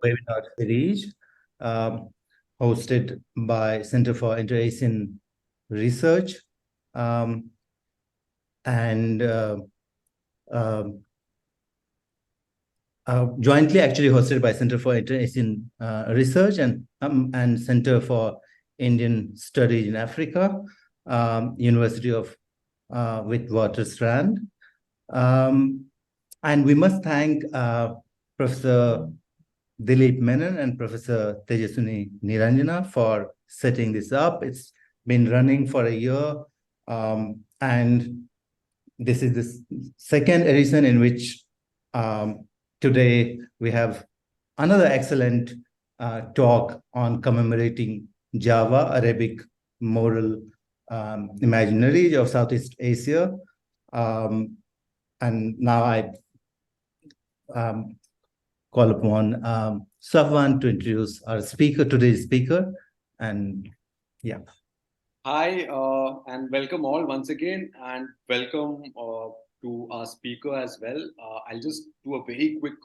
webinar series hosted by Center for Inter-Asian Research and jointly actually hosted by Center for Inter-Asian Research and Center for Indian Studies in Africa, University of Witwatersrand. And we must thank Professor Dilip Menon and Professor Tejaswini Niranjana for setting this up. It's been running for a year, and this is the second edition in which today we have another excellent talk on commemorating Jāwa, Arabic moral imaginaries of Southeast Asia. And now I call upon Safwan to introduce our speaker, today's speaker. And yeah. Hi, and welcome all once again, and welcome to our speaker as well. I'll just do a very quick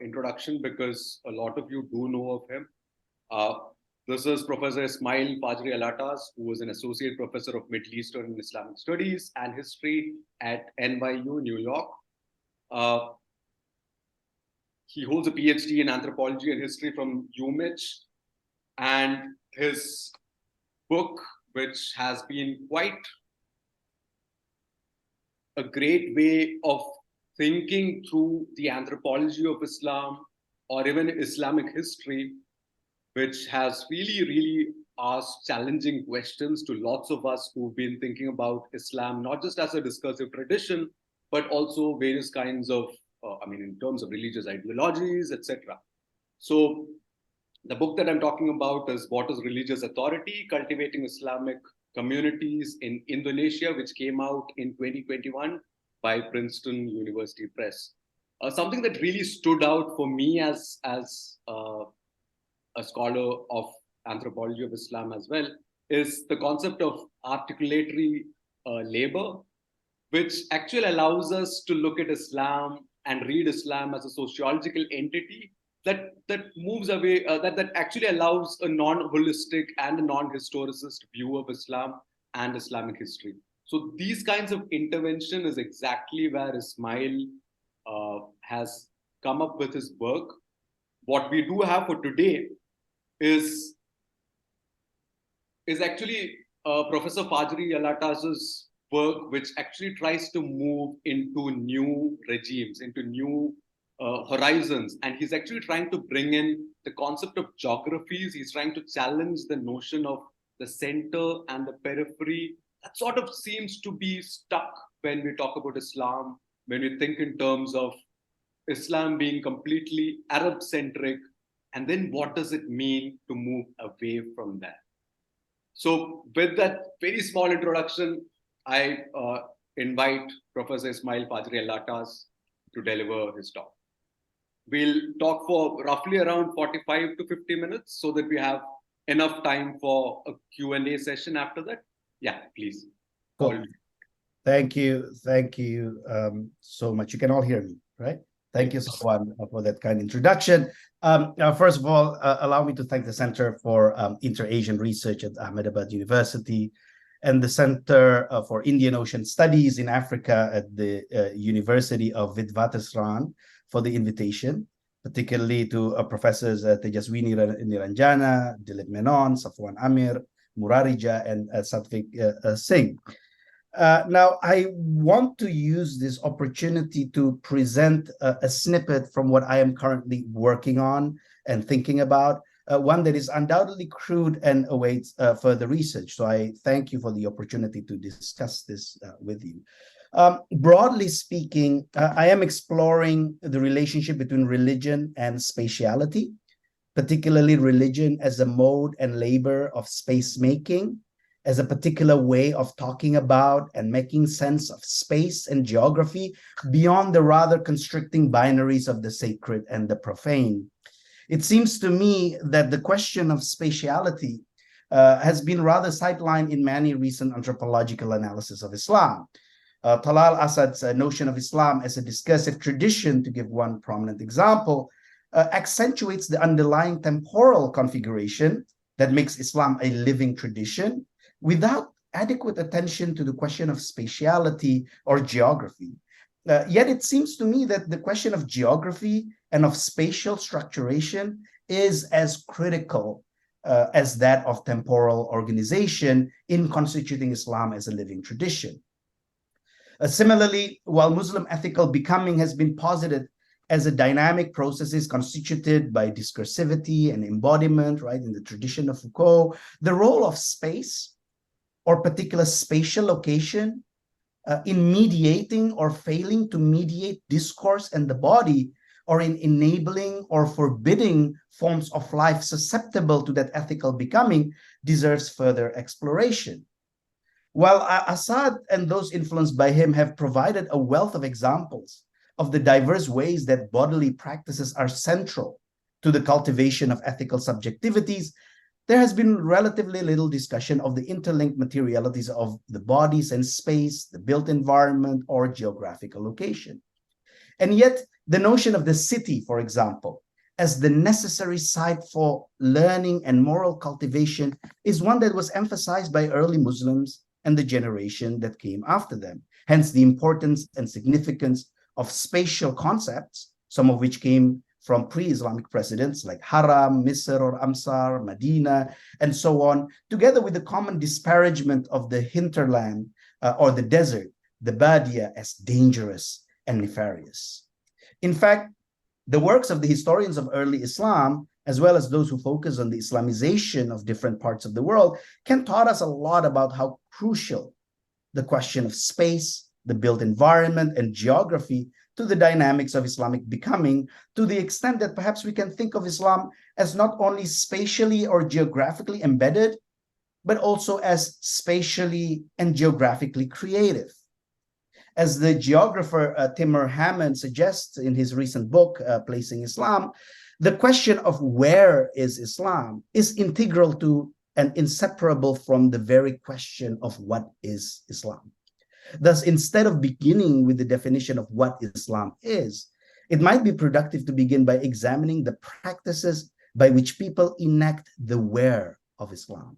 introduction because a lot of you do know of him. This is Professor Ismail Fajrie Alatas, who is an associate professor of Middle Eastern and Islamic Studies and History at NYU, New York. He holds a PhD in anthropology and history from UMich, and his book, which has been quite a great way of thinking through the anthropology of Islam or even Islamic history, which has really asked challenging questions to lots of us who've been thinking about Islam, not just as a discursive tradition, but also various kinds of, in terms of religious ideologies, etc. So the book that I'm talking about is What is Religious Authority? Cultivating Islamic Communities in Indonesia, which came out in 2021 by Princeton University Press. Something that really stood out for me as a scholar of anthropology of Islam as well is the concept of articulatory labor, which actually allows us to look at Islam and read Islam as a sociological entity that moves away, that actually allows a non-holistic and a non-historicist view of Islam and Islamic history. So these kinds of intervention is exactly where Ismail has come up with his work. What we do have for today is actually Professor Fajrie Alatas's work, which actually tries to move into new regimes, into new horizons. And he's actually trying to bring in the concept of geographies. He's trying to challenge the notion of the center and the periphery. That sort of seems to be stuck when we talk about Islam, when we think in terms of Islam being completely Arab-centric. And then what does it mean to move away from that? So with that very small introduction, I invite Professor Ismail Fajrie Alatas to deliver his talk. We'll talk for roughly around 45 to 50 minutes so that we have enough time for a Q&A session after that. Yeah, please. Cool. Thank you so much. You can all hear me, right? Thank you, Safwan, for that kind introduction. First of all, allow me to thank the Center for Inter-Asian Research at Ahmedabad University and the Center for Indian Ocean Studies in Africa at the University of Witwatersrand for the invitation, particularly to Professors Tejaswini Niranjana, Dilip Menon, Safwan Amir, Murarija, and Satvik Singh. Now, I want to use this opportunity to present a snippet from what I am currently working on and thinking about, one that is undoubtedly crude and awaits further research. So I thank you for the opportunity to discuss this with you. Broadly speaking, I am exploring the relationship between religion and spatiality, particularly religion as a mode and labor of space making, as a particular way of talking about and making sense of space and geography beyond the rather constricting binaries of the sacred and the profane. It seems to me that the question of spatiality has been rather sidelined in many recent anthropological analysis of Islam. Talal Asad's notion of Islam as a discursive tradition, to give one prominent example, accentuates the underlying temporal configuration that makes Islam a living tradition without adequate attention to the question of spatiality or geography. Yet it seems to me that the question of geography and of spatial structuration is as critical as that of temporal organization in constituting Islam as a living tradition. Similarly, while Muslim ethical becoming has been posited as a dynamic process constituted by discursivity and embodiment, right, in the tradition of Foucault, the role of space or particular spatial location in mediating or failing to mediate discourse and the body, or in enabling or forbidding forms of life susceptible to that ethical becoming, deserves further exploration. While Assad and those influenced by him have provided a wealth of examples of the diverse ways that bodily practices are central to the cultivation of ethical subjectivities, there has been relatively little discussion of the interlinked materialities of the bodies and space, the built environment, or geographical location. And yet, the notion of the city, for example, as the necessary site for learning and moral cultivation is one that was emphasized by early Muslims and the generation that came after them. Hence, the importance and significance of spatial concepts, some of which came from pre-Islamic precedents like Haram, Misr or Amsar, Medina, and so on, together with the common disparagement of the hinterland or the desert, the Badia, as dangerous and nefarious. In fact, the works of the historians of early Islam, as well as those who focus on the Islamization of different parts of the world, can taught us a lot about how crucial the question of space, the built environment, and geography to the dynamics of Islamic becoming, to the extent that perhaps we can think of Islam as not only spatially or geographically embedded, but also as spatially and geographically creative. As the geographer Timur Hammond suggests in his recent book, Placing Islam, the question of where is Islam is integral to and inseparable from the very question of what is Islam. Thus, instead of beginning with the definition of what Islam is, it might be productive to begin by examining the practices by which people enact the where of Islam.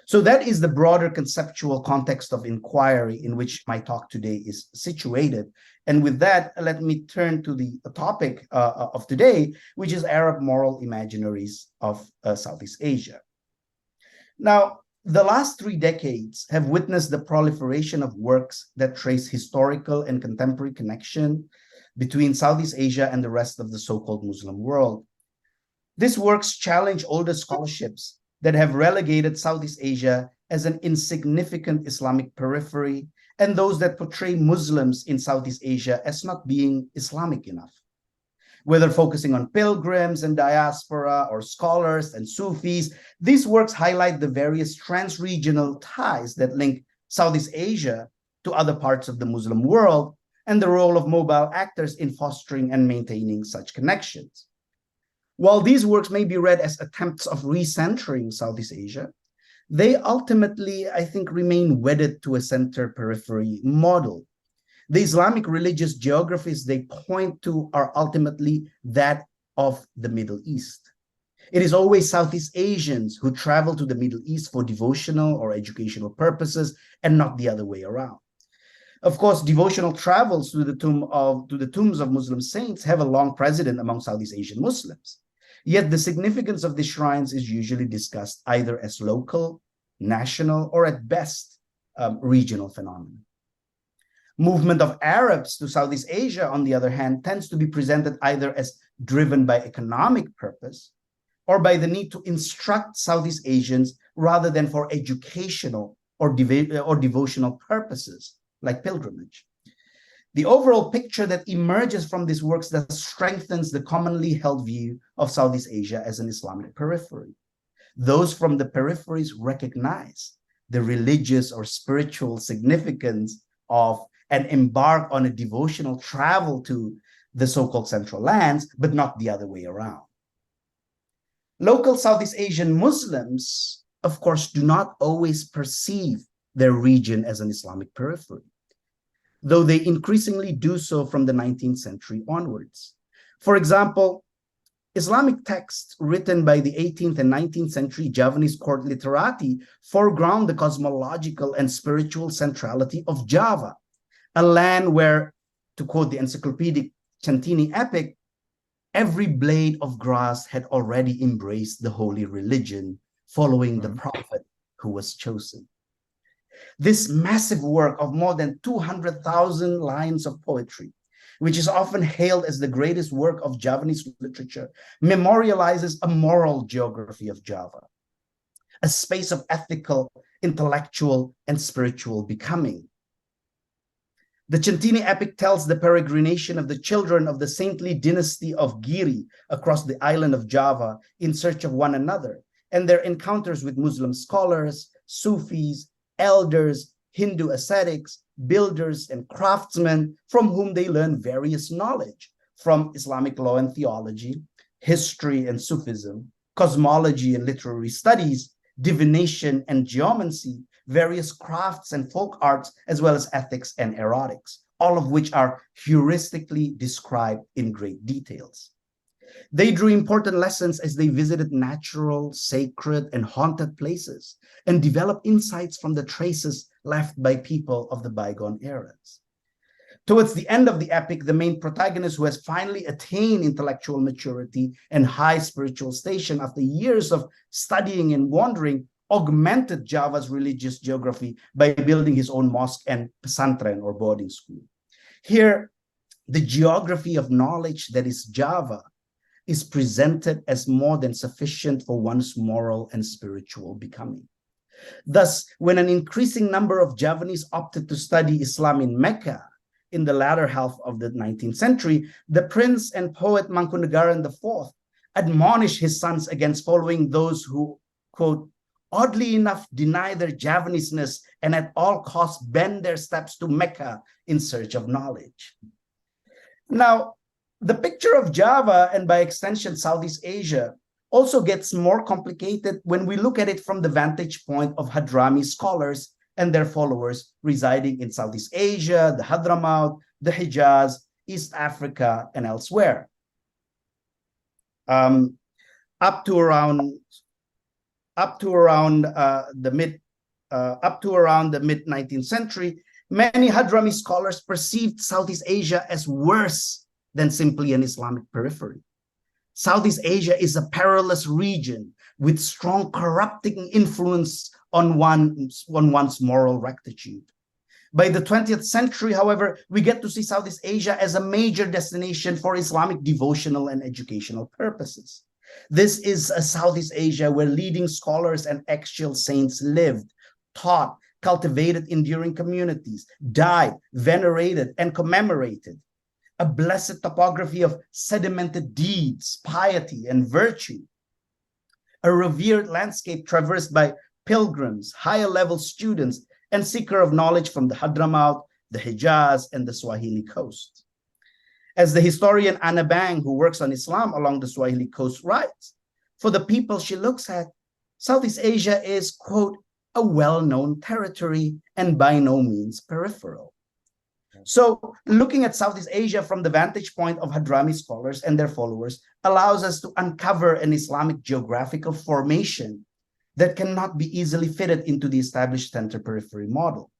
So that is the broader conceptual context of inquiry in which my talk today is situated. And with that, let me turn to the topic of today, which is Arab moral imaginaries of Southeast Asia. Now, the last 3 decades have witnessed the proliferation of works that trace historical and contemporary connection between Southeast Asia and the rest of the so-called Muslim world. These works challenge older scholarships that have relegated Southeast Asia as an insignificant Islamic periphery, and those that portray Muslims in Southeast Asia as not being Islamic enough. Whether focusing on pilgrims and diaspora or scholars and Sufis, these works highlight the various trans-regional ties that link Southeast Asia to other parts of the Muslim world and the role of mobile actors in fostering and maintaining such connections. While these works may be read as attempts of recentering Southeast Asia, they ultimately, I think, remain wedded to a center-periphery model. The Islamic religious geographies they point to are ultimately that of the Middle East. It is always Southeast Asians who travel to the Middle East for devotional or educational purposes, and not the other way around. Of course, devotional travels to the tombs of Muslim saints have a long precedent among Southeast Asian Muslims. Yet the significance of these shrines is usually discussed either as local, national, or at best, regional phenomenon. Movement of Arabs to Southeast Asia, on the other hand, tends to be presented either as driven by economic purpose or by the need to instruct Southeast Asians rather than for educational or devotional purposes, like pilgrimage. The overall picture that emerges from these works thus strengthens the commonly held view of Southeast Asia as an Islamic periphery. Those from the peripheries recognize the religious or spiritual significance of and embark on a devotional travel to the so-called Central Lands, but not the other way around. Local Southeast Asian Muslims, of course, do not always perceive their region as an Islamic periphery, though they increasingly do so from the 19th century onwards. For example, Islamic texts written by the 18th and 19th century Javanese court literati foreground the cosmological and spiritual centrality of Java, a land where, to quote the encyclopedic Centini epic, every blade of grass had already embraced the holy religion, following the prophet who was chosen. This massive work of more than 200,000 lines of poetry, which is often hailed as the greatest work of Javanese literature, memorializes a moral geography of Java, a space of ethical, intellectual, and spiritual becoming. The Centini epic tells the peregrination of the children of the saintly dynasty of Giri across the island of Java in search of one another, and their encounters with Muslim scholars, Sufis, elders, Hindu ascetics, builders, and craftsmen from whom they learn various knowledge from Islamic law and theology, history and Sufism, cosmology and literary studies, divination and geomancy, various crafts and folk arts, as well as ethics and erotics, all of which are heuristically described in great details. They drew important lessons as they visited natural, sacred, and haunted places and developed insights from the traces left by people of the bygone eras. Towards the end of the epic, the main protagonist, who has finally attained intellectual maturity and high spiritual station after years of studying and wandering, augmented Java's religious geography by building his own mosque and pesantren, or boarding school. Here, the geography of knowledge that is Java is presented as more than sufficient for one's moral and spiritual becoming. Thus, when an increasing number of Javanese opted to study Islam in Mecca in the latter half of the 19th century, the prince and poet Mangkunegaran IV admonished his sons against following those who, quote, oddly enough, deny their Javanese-ness and at all costs bend their steps to Mecca in search of knowledge. Now, the picture of Java, and by extension Southeast Asia, also gets more complicated when we look at it from the vantage point of Hadrami scholars and their followers residing in Southeast Asia, the Hadramaut, the Hijaz, East Africa, and elsewhere. Up to around the mid 19th century, many Hadrami scholars perceived Southeast Asia as worse than simply an Islamic periphery. Southeast Asia is a perilous region with strong corrupting influence on one's moral rectitude. By the 20th century, however, we get to see Southeast Asia as a major destination for Islamic devotional and educational purposes. This is a Southeast Asia where leading scholars and actual saints lived, taught, cultivated enduring communities, died, venerated, and commemorated. A blessed topography of sedimented deeds, piety, and virtue. A revered landscape traversed by pilgrims, higher level students, and seeker of knowledge from the Hadramaut, the Hijaz, and the Swahili coast. As the historian Anna Bang, who works on Islam along the Swahili coast, writes, for the people she looks at, Southeast Asia is, quote, a well-known territory and by no means peripheral. So looking at Southeast Asia from the vantage point of Hadrami scholars and their followers allows us to uncover an Islamic geographical formation that cannot be easily fitted into the established center-periphery model.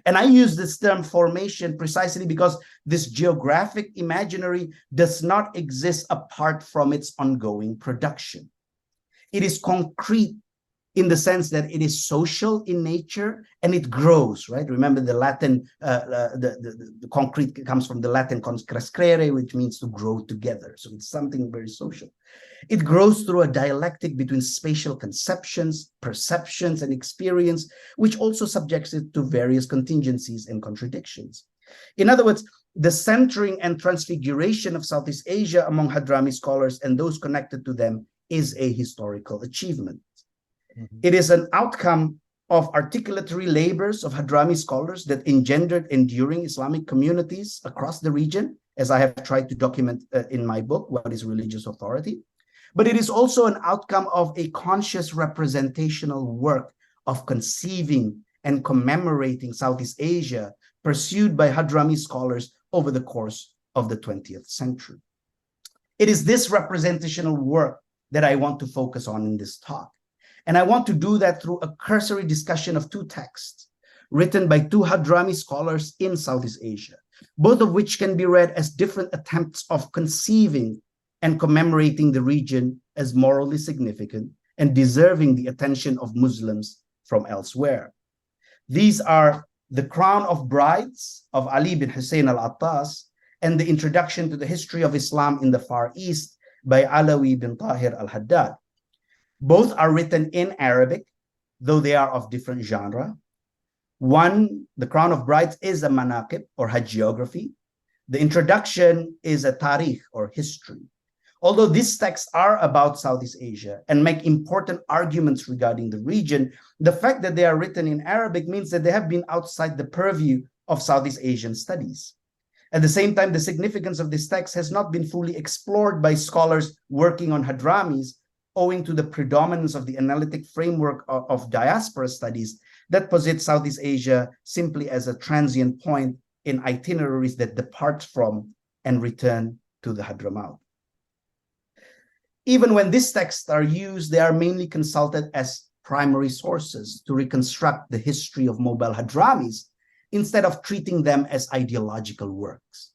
And I use this term formation precisely because this geographic imaginary does not exist apart from its ongoing production. It is concrete in the sense that it is social in nature and it grows, right? Remember the Latin, the concrete comes from the Latin crescere, which means to grow together. So it's something very social. It grows through a dialectic between spatial conceptions, perceptions, and experience, which also subjects it to various contingencies and contradictions. In other words, the centering and transfiguration of Southeast Asia among Hadrami scholars and those connected to them is a historical achievement. It is an outcome of articulatory labors of Hadrami scholars that engendered enduring Islamic communities across the region, as I have tried to document in my book, What is Religious Authority? But it is also an outcome of a conscious representational work of conceiving and commemorating Southeast Asia pursued by Hadrami scholars over the course of the 20th century. It is this representational work that I want to focus on in this talk. And I want to do that through a cursory discussion of two texts written by two Hadrami scholars in Southeast Asia, both of which can be read as different attempts of conceiving and commemorating the region as morally significant and deserving the attention of Muslims from elsewhere. These are The Crown of Brides of Ali bin Hussein al-Attas and The Introduction to the History of Islam in the Far East by Alawi bin Tahir al-Haddad. Both are written in Arabic, though they are of different genre. One, The Crown of Brides, is a manaqib or hagiography. The introduction is a tarikh or history. Although these texts are about Southeast Asia and make important arguments regarding the region, the fact that they are written in Arabic means that they have been outside the purview of Southeast Asian studies. At the same time, the significance of this text has not been fully explored by scholars working on Hadramis, owing to the predominance of the analytic framework of diaspora studies that posits Southeast Asia simply as a transient point in itineraries that depart from and return to the Hadramaut. Even when these texts are used, they are mainly consulted as primary sources to reconstruct the history of mobile Hadramis instead of treating them as ideological works.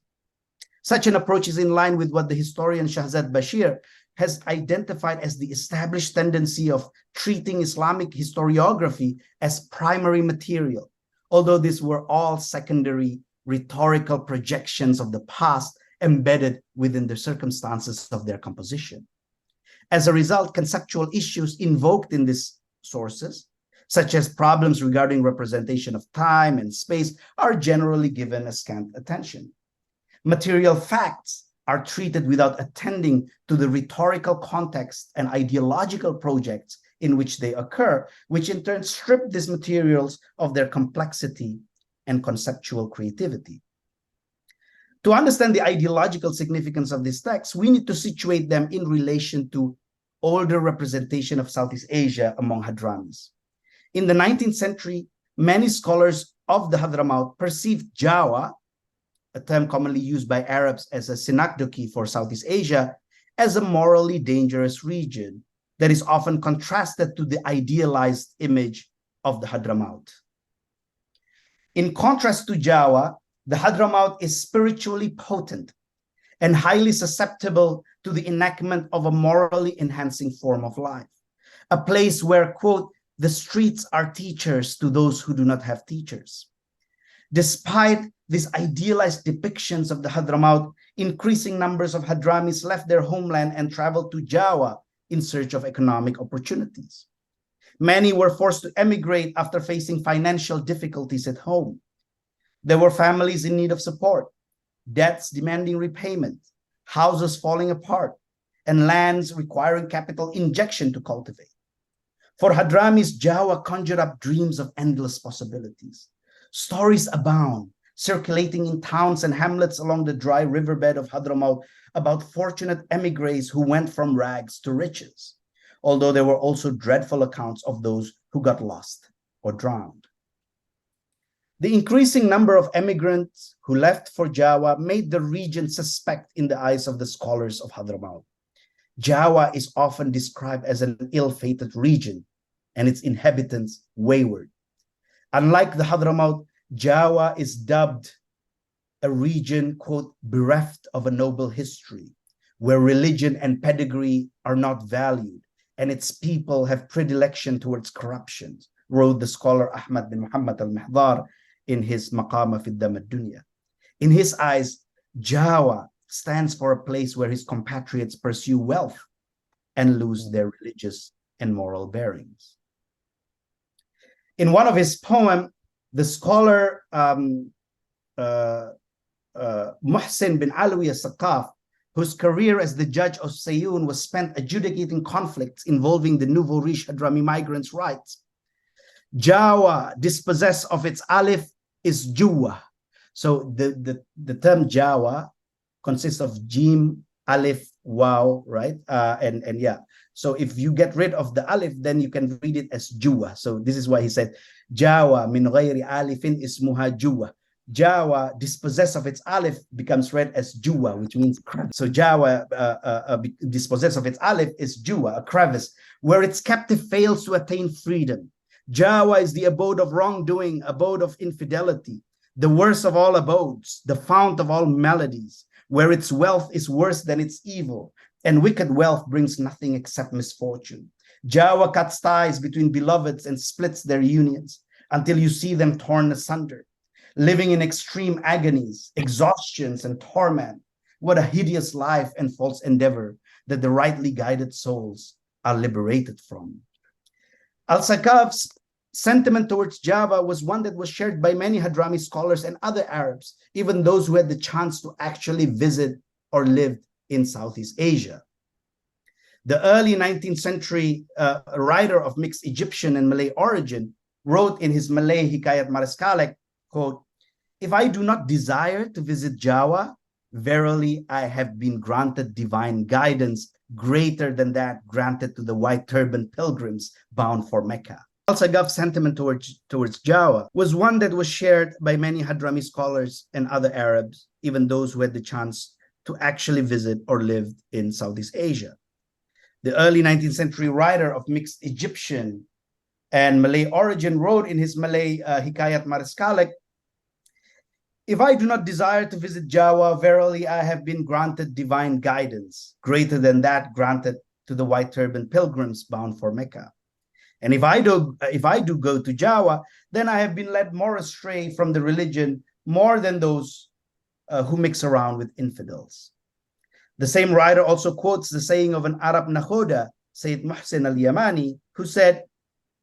Such an approach is in line with what the historian Shahzad Bashir has identified as the established tendency of treating Islamic historiography as primary material, although these were all secondary rhetorical projections of the past embedded within the circumstances of their composition. As a result, conceptual issues invoked in these sources, such as problems regarding representation of time and space, are generally given a scant attention. Material facts are treated without attending to the rhetorical context and ideological projects in which they occur, which in turn strip these materials of their complexity and conceptual creativity. To understand the ideological significance of these texts, we need to situate them in relation to older representation of Southeast Asia among Hadramis. In the 19th century, many scholars of the Hadramaut perceived Jāwa, a term commonly used by Arabs as a synecdoche for Southeast Asia, as a morally dangerous region that is often contrasted to the idealized image of the Hadramaut. In contrast to Jāwa, the Hadramaut is spiritually potent and highly susceptible to the enactment of a morally enhancing form of life, a place where, quote, the streets are teachers to those who do not have teachers. Despite these idealized depictions of the Hadramaut, increasing numbers of Hadramis left their homeland and traveled to Jāwa in search of economic opportunities. Many were forced to emigrate after facing financial difficulties at home. There were families in need of support, debts demanding repayment, houses falling apart, and lands requiring capital injection to cultivate. For Hadramis, Jāwa conjured up dreams of endless possibilities. Stories abound, circulating in towns and hamlets along the dry riverbed of Hadramaut about fortunate emigres who went from rags to riches, although there were also dreadful accounts of those who got lost or drowned. The increasing number of emigrants who left for Jāwa made the region suspect in the eyes of the scholars of Hadramaut. Jāwa is often described as an ill-fated region and its inhabitants wayward. Unlike the Hadramaut, Jāwa is dubbed a region, quote, bereft of a noble history, where religion and pedigree are not valued, and its people have predilection towards corruption, wrote the scholar Ahmad bin Muhammad al-Mihdar in his Maqama fi Dam ad-Dunya. In his eyes, Jāwa stands for a place where his compatriots pursue wealth and lose their religious and moral bearings. In one of his poems, the scholar Muhsin bin Alawi al-Saqaf, whose career as the judge of Sayyun was spent adjudicating conflicts involving the nouveau riche Hadrami migrants' rights, Jāwa, dispossessed of its alif, is Juwa. So the term Jāwa consists of Jim, Alif, Waw, right? And yeah. So if you get rid of the Alif, then you can read it as Juwa. So this is why he said, Jāwa min ghayri alifin ismuha Juwa. Jāwa, dispossessed of its aleph, becomes read as Juwa, which means crevice. So Jāwa, dispossessed of its aleph, is Juwa, a crevice, where its captive fails to attain freedom. Jāwa is the abode of wrongdoing, abode of infidelity, the worst of all abodes, the fount of all melodies, where its wealth is worse than its evil, and wicked wealth brings nothing except misfortune. Jāwa cuts ties between beloveds and splits their unions until you see them torn asunder, living in extreme agonies, exhaustions, and torment. What a hideous life and false endeavor that the rightly guided souls are liberated from. Al-Sakaf's sentiment towards Jāwa was one that was shared by many Hadrami scholars and other Arabs, even those who had the chance to actually visit or lived in Southeast Asia. The early 19th century writer of mixed Egyptian and Malay origin wrote in his Malay Hikayat Mariskalek, quote, "If I do not desire to visit Jāwa, verily I have been granted divine guidance greater than that granted to the white turban pilgrims bound for Mecca." Al-Sagaf's sentiment towards Jāwa was one that was shared by many Hadrami scholars and other Arabs, even those who had the chance to actually visit or lived in Southeast Asia. The early 19th century writer of mixed Egyptian and Malay origin wrote in his Malay Hikayat Mariskalek, "If I do not desire to visit Jāwa, verily I have been granted divine guidance, greater than that granted to the white turban pilgrims bound for Mecca. And if I do go to Jāwa, then I have been led more astray from the religion more than those who mix around with infidels." The same writer also quotes the saying of an Arab Nakhoda, Sayyid Muhsin al-Yamani, who said,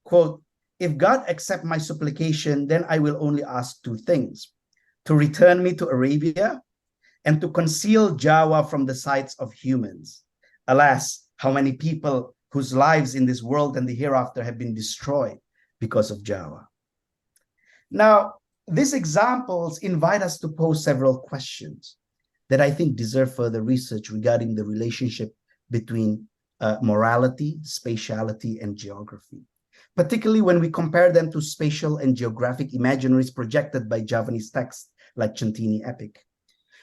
quote, "If God accept my supplication, then I will only ask two things: to return me to Arabia and to conceal Jāwa from the sights of humans. Alas, how many people whose lives in this world and the hereafter have been destroyed because of Jāwa." Now, these examples invite us to pose several questions that I think deserve further research regarding the relationship between morality, spatiality, and geography, particularly when we compare them to spatial and geographic imaginaries projected by Javanese texts like Centini epic.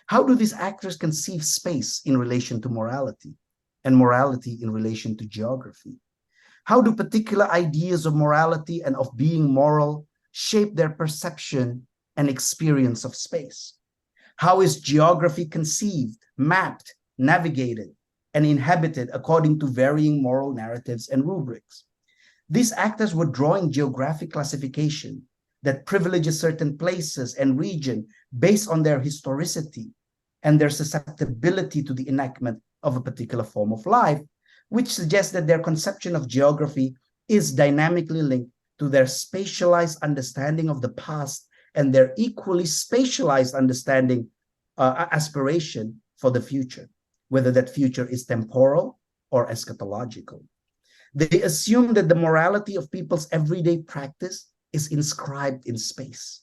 How do these actors conceive space in relation to morality and morality in relation to geography? How do particular ideas of morality and of being moral shape their perception and experience of space? How is geography conceived, mapped, navigated, and inhabited according to varying moral narratives and rubrics? These actors were drawing geographic classification that privileges certain places and region based on their historicity and their susceptibility to the enactment of a particular form of life, which suggests that their conception of geography is dynamically linked to their spatialized understanding of the past and their equally spatialized understanding, aspiration for the future, whether that future is temporal or eschatological. They assume that the morality of people's everyday practice is inscribed in space.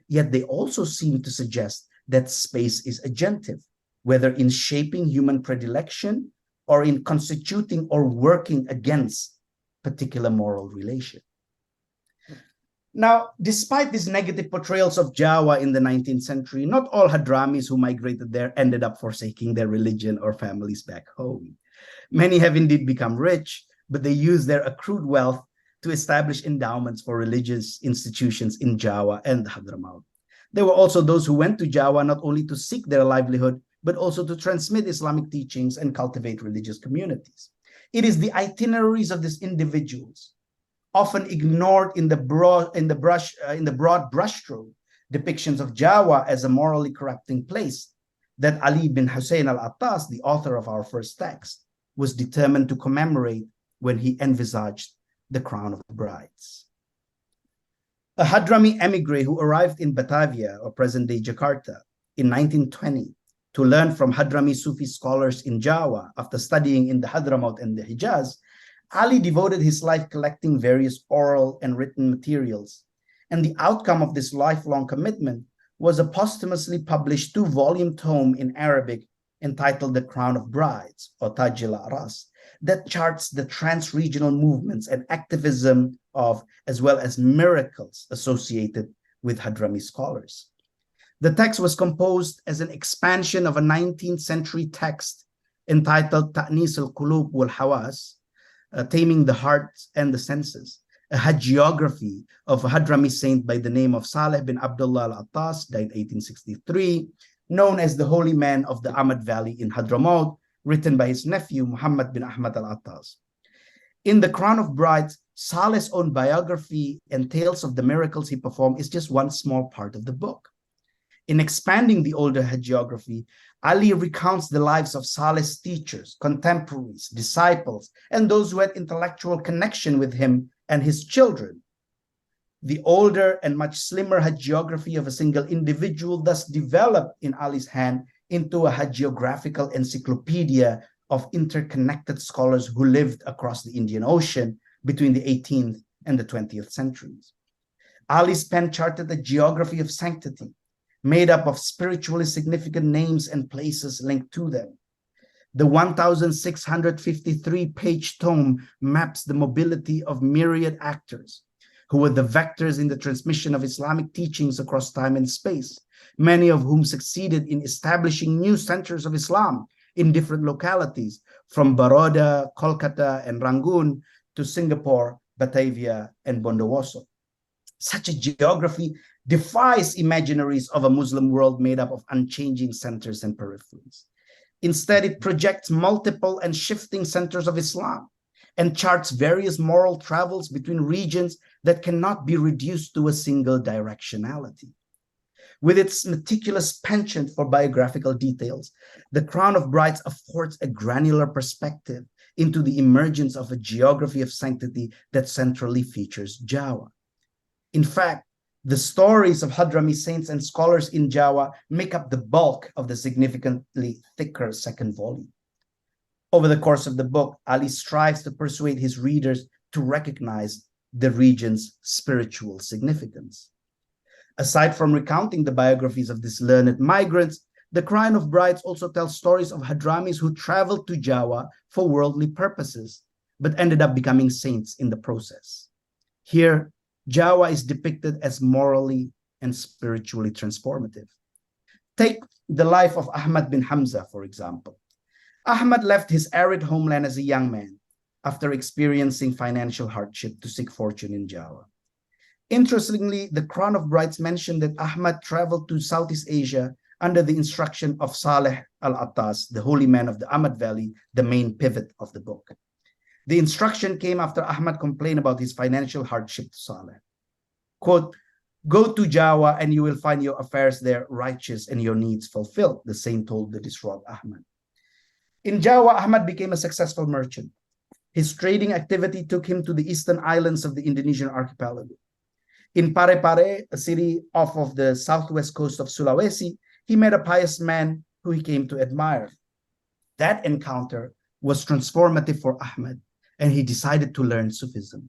Yet they also seem to suggest that space is agentive, whether in shaping human predilection or in constituting or working against particular moral relation. Now, despite these negative portrayals of Jāwa in the 19th century, not all Hadramis who migrated there ended up forsaking their religion or families back home. Many have indeed become rich, but they used their accrued wealth to establish endowments for religious institutions in Jāwa and Hadramaut. There were also those who went to Jāwa not only to seek their livelihood, but also to transmit Islamic teachings and cultivate religious communities. It is the itineraries of these individuals, often ignored in the broad brushstroke depictions of Jāwa as a morally corrupting place, that Ali bin Hussein al-Attas, the author of our first text, was determined to commemorate when he envisaged the crown of brides. A Hadrami emigre who arrived in Batavia, or present-day Jakarta, in 1920 to learn from Hadrami Sufi scholars in Jāwa after studying in the Hadramaut and the Hijaz, Ali devoted his life collecting various oral and written materials, and the outcome of this lifelong commitment was a posthumously published 2-volume tome in Arabic entitled The Crown of Brides, or Taj al-Aras, that charts the trans-regional movements and activism of, as well as miracles associated with Hadrami scholars. The text was composed as an expansion of a 19th century text entitled Ta'nis al-Qulub wal-Hawas, Taming the Heart and the Senses, a hagiography of a Hadrami saint by the name of Saleh bin Abdullah al-Attas, died 1863, known as the Holy Man of the Ahmad Valley in Hadramaut, written by his nephew Muhammad bin Ahmad al-Attas. In The Crown of Brides, Saleh's own biography and tales of the miracles he performed is just one small part of the book. In expanding the older hagiography, Ali recounts the lives of Saleh's teachers, contemporaries, disciples, and those who had intellectual connection with him and his children. The older and much slimmer hagiography of a single individual thus developed in Ali's hand into a hagiographical encyclopedia of interconnected scholars who lived across the Indian Ocean between the 18th and the 20th centuries. Ali's pen charted a geography of sanctity, made up of spiritually significant names and places linked to them. The 1,653-page tome maps the mobility of myriad actors who were the vectors in the transmission of Islamic teachings across time and space, many of whom succeeded in establishing new centers of Islam in different localities, from Baroda, Kolkata, and Rangoon to Singapore, Batavia, and Bondowoso. Such a geography defies imaginaries of a Muslim world made up of unchanging centers and peripheries. Instead, it projects multiple and shifting centers of Islam and charts various moral travels between regions that cannot be reduced to a single directionality. With its meticulous penchant for biographical details, The Crown of Brides affords a granular perspective into the emergence of a geography of sanctity that centrally features Jāwa. In fact, the stories of Hadrami saints and scholars in Jāwa make up the bulk of the significantly thicker second volume. Over the course of the book, Ali strives to persuade his readers to recognize the region's spiritual significance. Aside from recounting the biographies of these learned migrants, The Crown of Brides also tells stories of Hadramis who traveled to Jāwa for worldly purposes, but ended up becoming saints in the process. Here, Jāwa is depicted as morally and spiritually transformative. Take the life of Ahmad bin Hamza, for example. Ahmad left his arid homeland as a young man after experiencing financial hardship to seek fortune in Jāwa. Interestingly, The Crown of Brides mentioned that Ahmad traveled to Southeast Asia under the instruction of Saleh al-Attas, the holy man of the Ahmad Valley, the main pivot of the book. The instruction came after Ahmad complained about his financial hardship to Saleh. Quote, "Go to Jāwa and you will find your affairs there righteous and your needs fulfilled," the saint told the distraught Ahmad. In Jāwa, Ahmad became a successful merchant. His trading activity took him to the eastern islands of the Indonesian archipelago. In Parepare, a city off of the southwest coast of Sulawesi, he met a pious man who he came to admire. That encounter was transformative for Ahmad, and he decided to learn Sufism.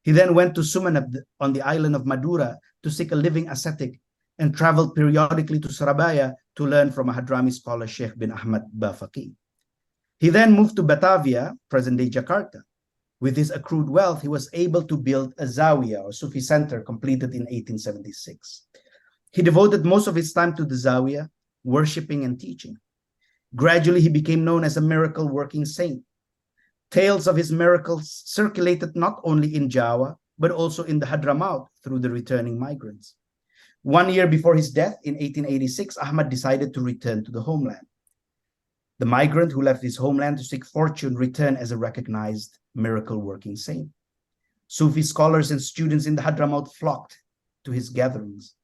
He then went to Sumeneb on the island of Madura to seek a living ascetic and traveled periodically to Surabaya to learn from a Hadrami scholar, Sheikh bin Ahmad Bafaqi. He then moved to Batavia, present-day Jakarta. With his accrued wealth, he was able to build a Zawiya, or Sufi center, completed in 1876. He devoted most of his time to the Zawiya, worshipping and teaching. Gradually, he became known as a miracle-working saint. Tales of his miracles circulated not only in Jāwa, but also in the Hadramaut through the returning migrants. 1 year before his death, in 1886, Ahmad decided to return to the homeland. The migrant who left his homeland to seek fortune returned as a recognized miracle-working saint. Sufi scholars and students in the Hadramaut flocked to his gatherings.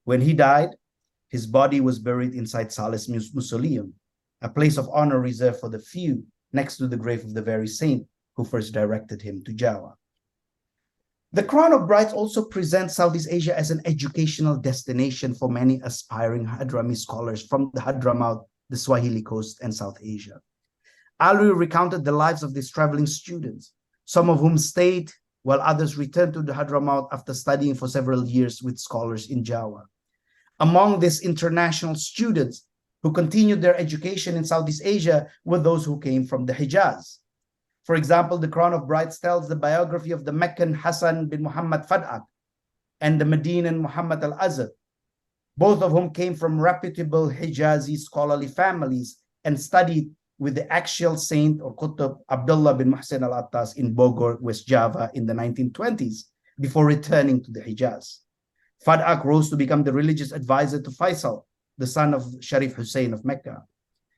When he died, his body was buried inside Saleh's mausoleum, a place of honor reserved for the few, next to the grave of the very saint who first directed him to Jāwa. The Crown of Brides also presents Southeast Asia as an educational destination for many aspiring Hadrami scholars from the Hadramaut, the Swahili coast, and South Asia. Ali recounted the lives of these traveling students, some of whom stayed while others returned to the Hadramaut after studying for several years with scholars in Jāwa. Among these international students who continued their education in Southeast Asia were those who came from the Hijaz. For example, The Crown of Brides tells the biography of the Meccan Hassan bin Muhammad Fad'ak and the Medinan Muhammad al-Azad. both of whom came from reputable Hijazi scholarly families and studied with the actual saint or Qutb Abdullah bin Muhsin Alatas in Bogor, West Java in the 1920s before returning to the Hijaz. Fad'ak rose to become the religious advisor to Faisal, the son of Sharif Hussein of Mecca.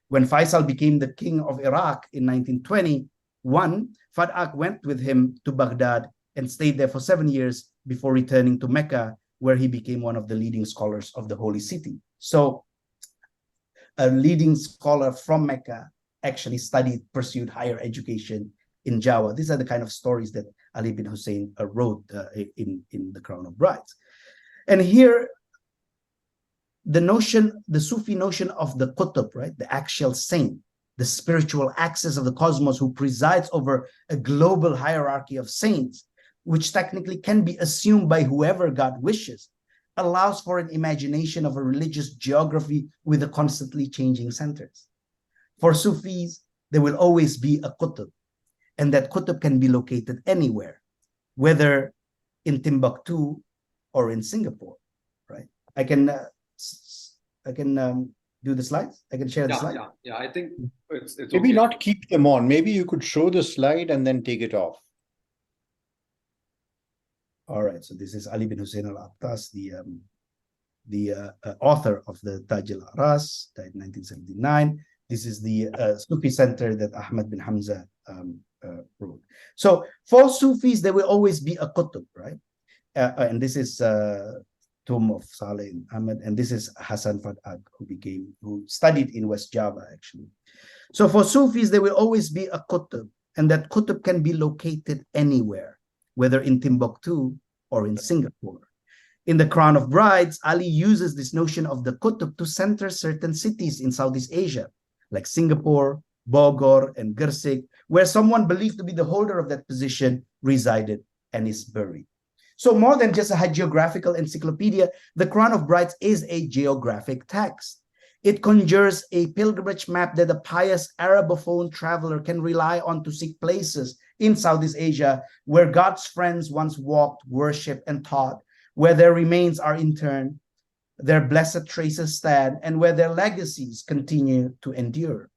When Faisal became the king of Iraq in 1921, Fad'ak went with him to Baghdad and stayed there for 7 years before returning to Mecca, where he became one of the leading scholars of the holy city. So a leading scholar from Mecca actually pursued higher education in Jāwa. These are the kind of stories that Ali bin Hussein wrote in The Crown of Brides. And here, the Sufi notion of the Qutb, right, the actual saint, the spiritual axis of the cosmos who presides over a global hierarchy of saints, which technically can be assumed by whoever God wishes, allows for an imagination of a religious geography with a constantly changing centers. For Sufis, there will always be a Qutb, and that Qutb can be located anywhere, whether in Timbuktu or in Singapore, right? I can do the slides. I can share the slide. Yeah. I think it's Maybe okay. not keep them on. Maybe you could show the slide and then take it off. All right. So this is Ali bin Hussein Alatas, the author of the Taj al-Aras, died in 1979. This is the Sufi center that Ahmad bin Hamza wrote. So for Sufis, there will always be a Qutb, right? And this is tomb of Saleh and Ahmed, and this is Hassan Fad'ak, who studied in West Java, actually. So for Sufis, there will always be a Qutb, and that Qutb can be located anywhere, whether in Timbuktu or in Singapore. In The Crown of Brides, Ali uses this notion of the Qutb to center certain cities in Southeast Asia, like Singapore, Bogor, and Gersik, where someone believed to be the holder of that position resided and is buried. So more than just a hagiographical encyclopedia, The Crown of Brides is a geographic text. It conjures a pilgrimage map that a pious Arabophone traveler can rely on to seek places in Southeast Asia where God's friends once walked, worshipped, and taught, where their remains are interred, their blessed traces stand, and where their legacies continue to endure.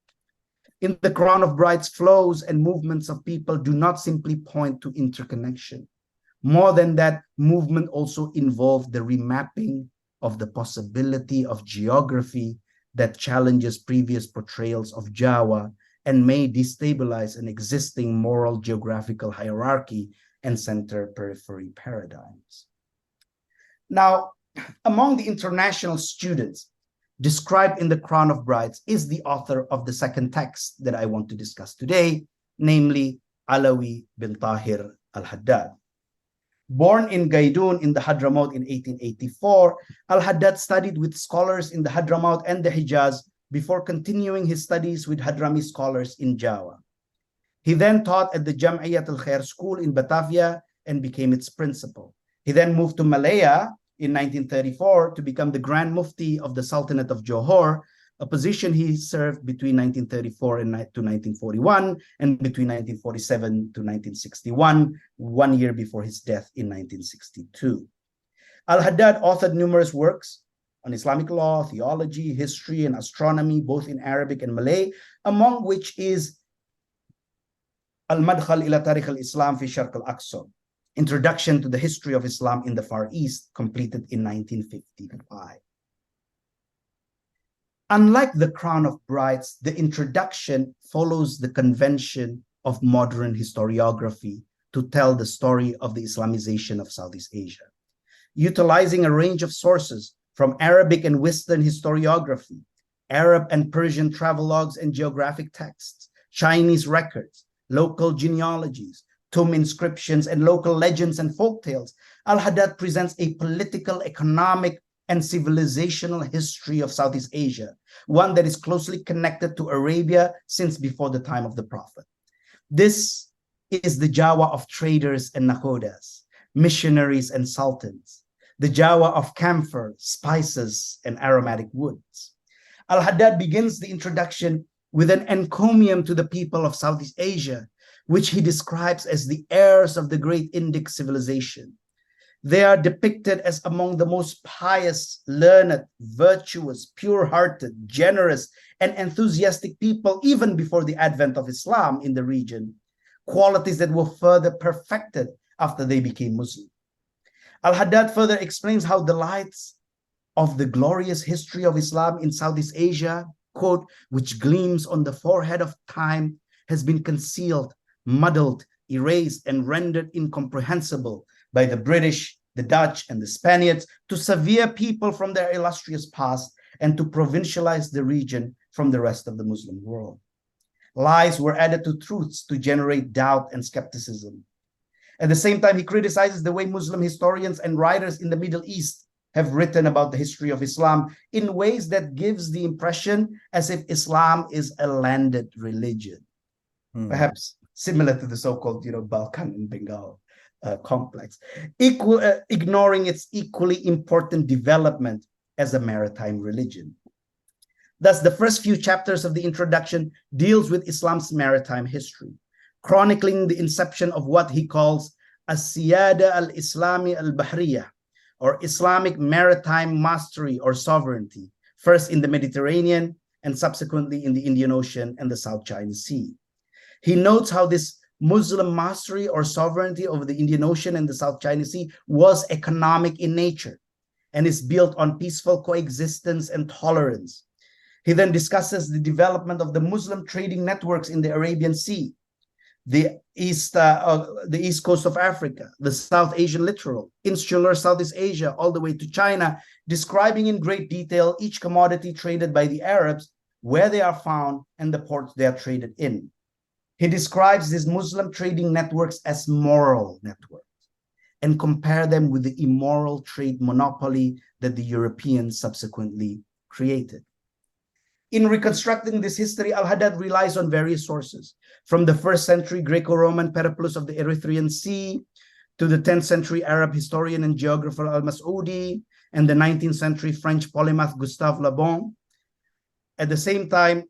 In The Crown of Brides, flows and movements of people do not simply point to interconnection. More than that, movement also involved the remapping of the possibility of geography that challenges previous portrayals of Jāwa and may destabilize an existing moral geographical hierarchy and center-periphery paradigms. Now, among the international students described in The Crown of Brides is the author of the second text that I want to discuss today, namely Alawi bin Tahir al-Haddad. Born in Gaydun in the Hadramaut in 1884, al-Haddad studied with scholars in the Hadramaut and the Hijaz before continuing his studies with Hadrami scholars in Jāwa. He then taught at the Jam'iyat al-Khair school in Batavia and became its principal. He then moved to Malaya in 1934 to become the Grand Mufti of the Sultanate of Johor, a position he served between 1934 to 1941 and between 1947 to 1961, 1 year before his death in 1962. Al-Haddad authored numerous works on Islamic law, theology, history, and astronomy, both in Arabic and Malay, among which is Al-Madkhal ila Tarikh al-Islam fi Sharq al-Aqsa, Introduction to the History of Islam in the Far East, completed in 1955. Unlike The Crown of Brides, the introduction follows the convention of modern historiography to tell the story of the Islamization of Southeast Asia. Utilizing a range of sources from Arabic and Western historiography, Arab and Persian travelogues and geographic texts, Chinese records, local genealogies, tomb inscriptions, and local legends and folktales, Al-Haddad presents a political, economic, and civilizational history of Southeast Asia, one that is closely connected to Arabia since before the time of the Prophet. This is the Jāwa of traders and nakhodas, missionaries and sultans, the Jāwa of camphor, spices, and aromatic woods. Al-Haddad begins the introduction with an encomium to the people of Southeast Asia, which he describes as the heirs of the great Indic civilization. They are depicted as among the most pious, learned, virtuous, pure-hearted, generous, and enthusiastic people even before the advent of Islam in the region, qualities that were further perfected after they became Muslim. Al-Haddad further explains how the lights of the glorious history of Islam in Southeast Asia, quote, which gleams on the forehead of time, has been concealed, muddled, erased, and rendered incomprehensible by the British, the Dutch, and the Spaniards to sever people from their illustrious past and to provincialize the region from the rest of the Muslim world. Lies were added to truths to generate doubt and skepticism. At the same time, he criticizes the way Muslim historians and writers in the Middle East have written about the history of Islam in ways that gives the impression as if Islam is a landed religion, perhaps similar to the so-called, Balkan and Bengal complex, ignoring its equally important development as a maritime religion. Thus, the first few chapters of the introduction deals with Islam's maritime history, chronicling the inception of what he calls as-siyada al-Islami al-Bahriyah, or Islamic maritime mastery or sovereignty, first in the Mediterranean and subsequently in the Indian Ocean and the South China Sea. He notes how this Muslim mastery or sovereignty over the Indian Ocean and the South China Sea was economic in nature and is built on peaceful coexistence and tolerance. He then discusses the development of the Muslim trading networks in the Arabian Sea, the east coast of Africa, the South Asian littoral, insular Southeast Asia, all the way to China, describing in great detail each commodity traded by the Arabs, where they are found, and the ports they are traded in. He describes these Muslim trading networks as moral networks and compare them with the immoral trade monopoly that the Europeans subsequently created. In reconstructing this history, Al-Haddad relies on various sources, from the 1st century Greco-Roman periplus of the Erythraean Sea to the 10th century Arab historian and geographer Al-Mas'udi and the 19th century French polymath Gustave Le Bon. At the same time,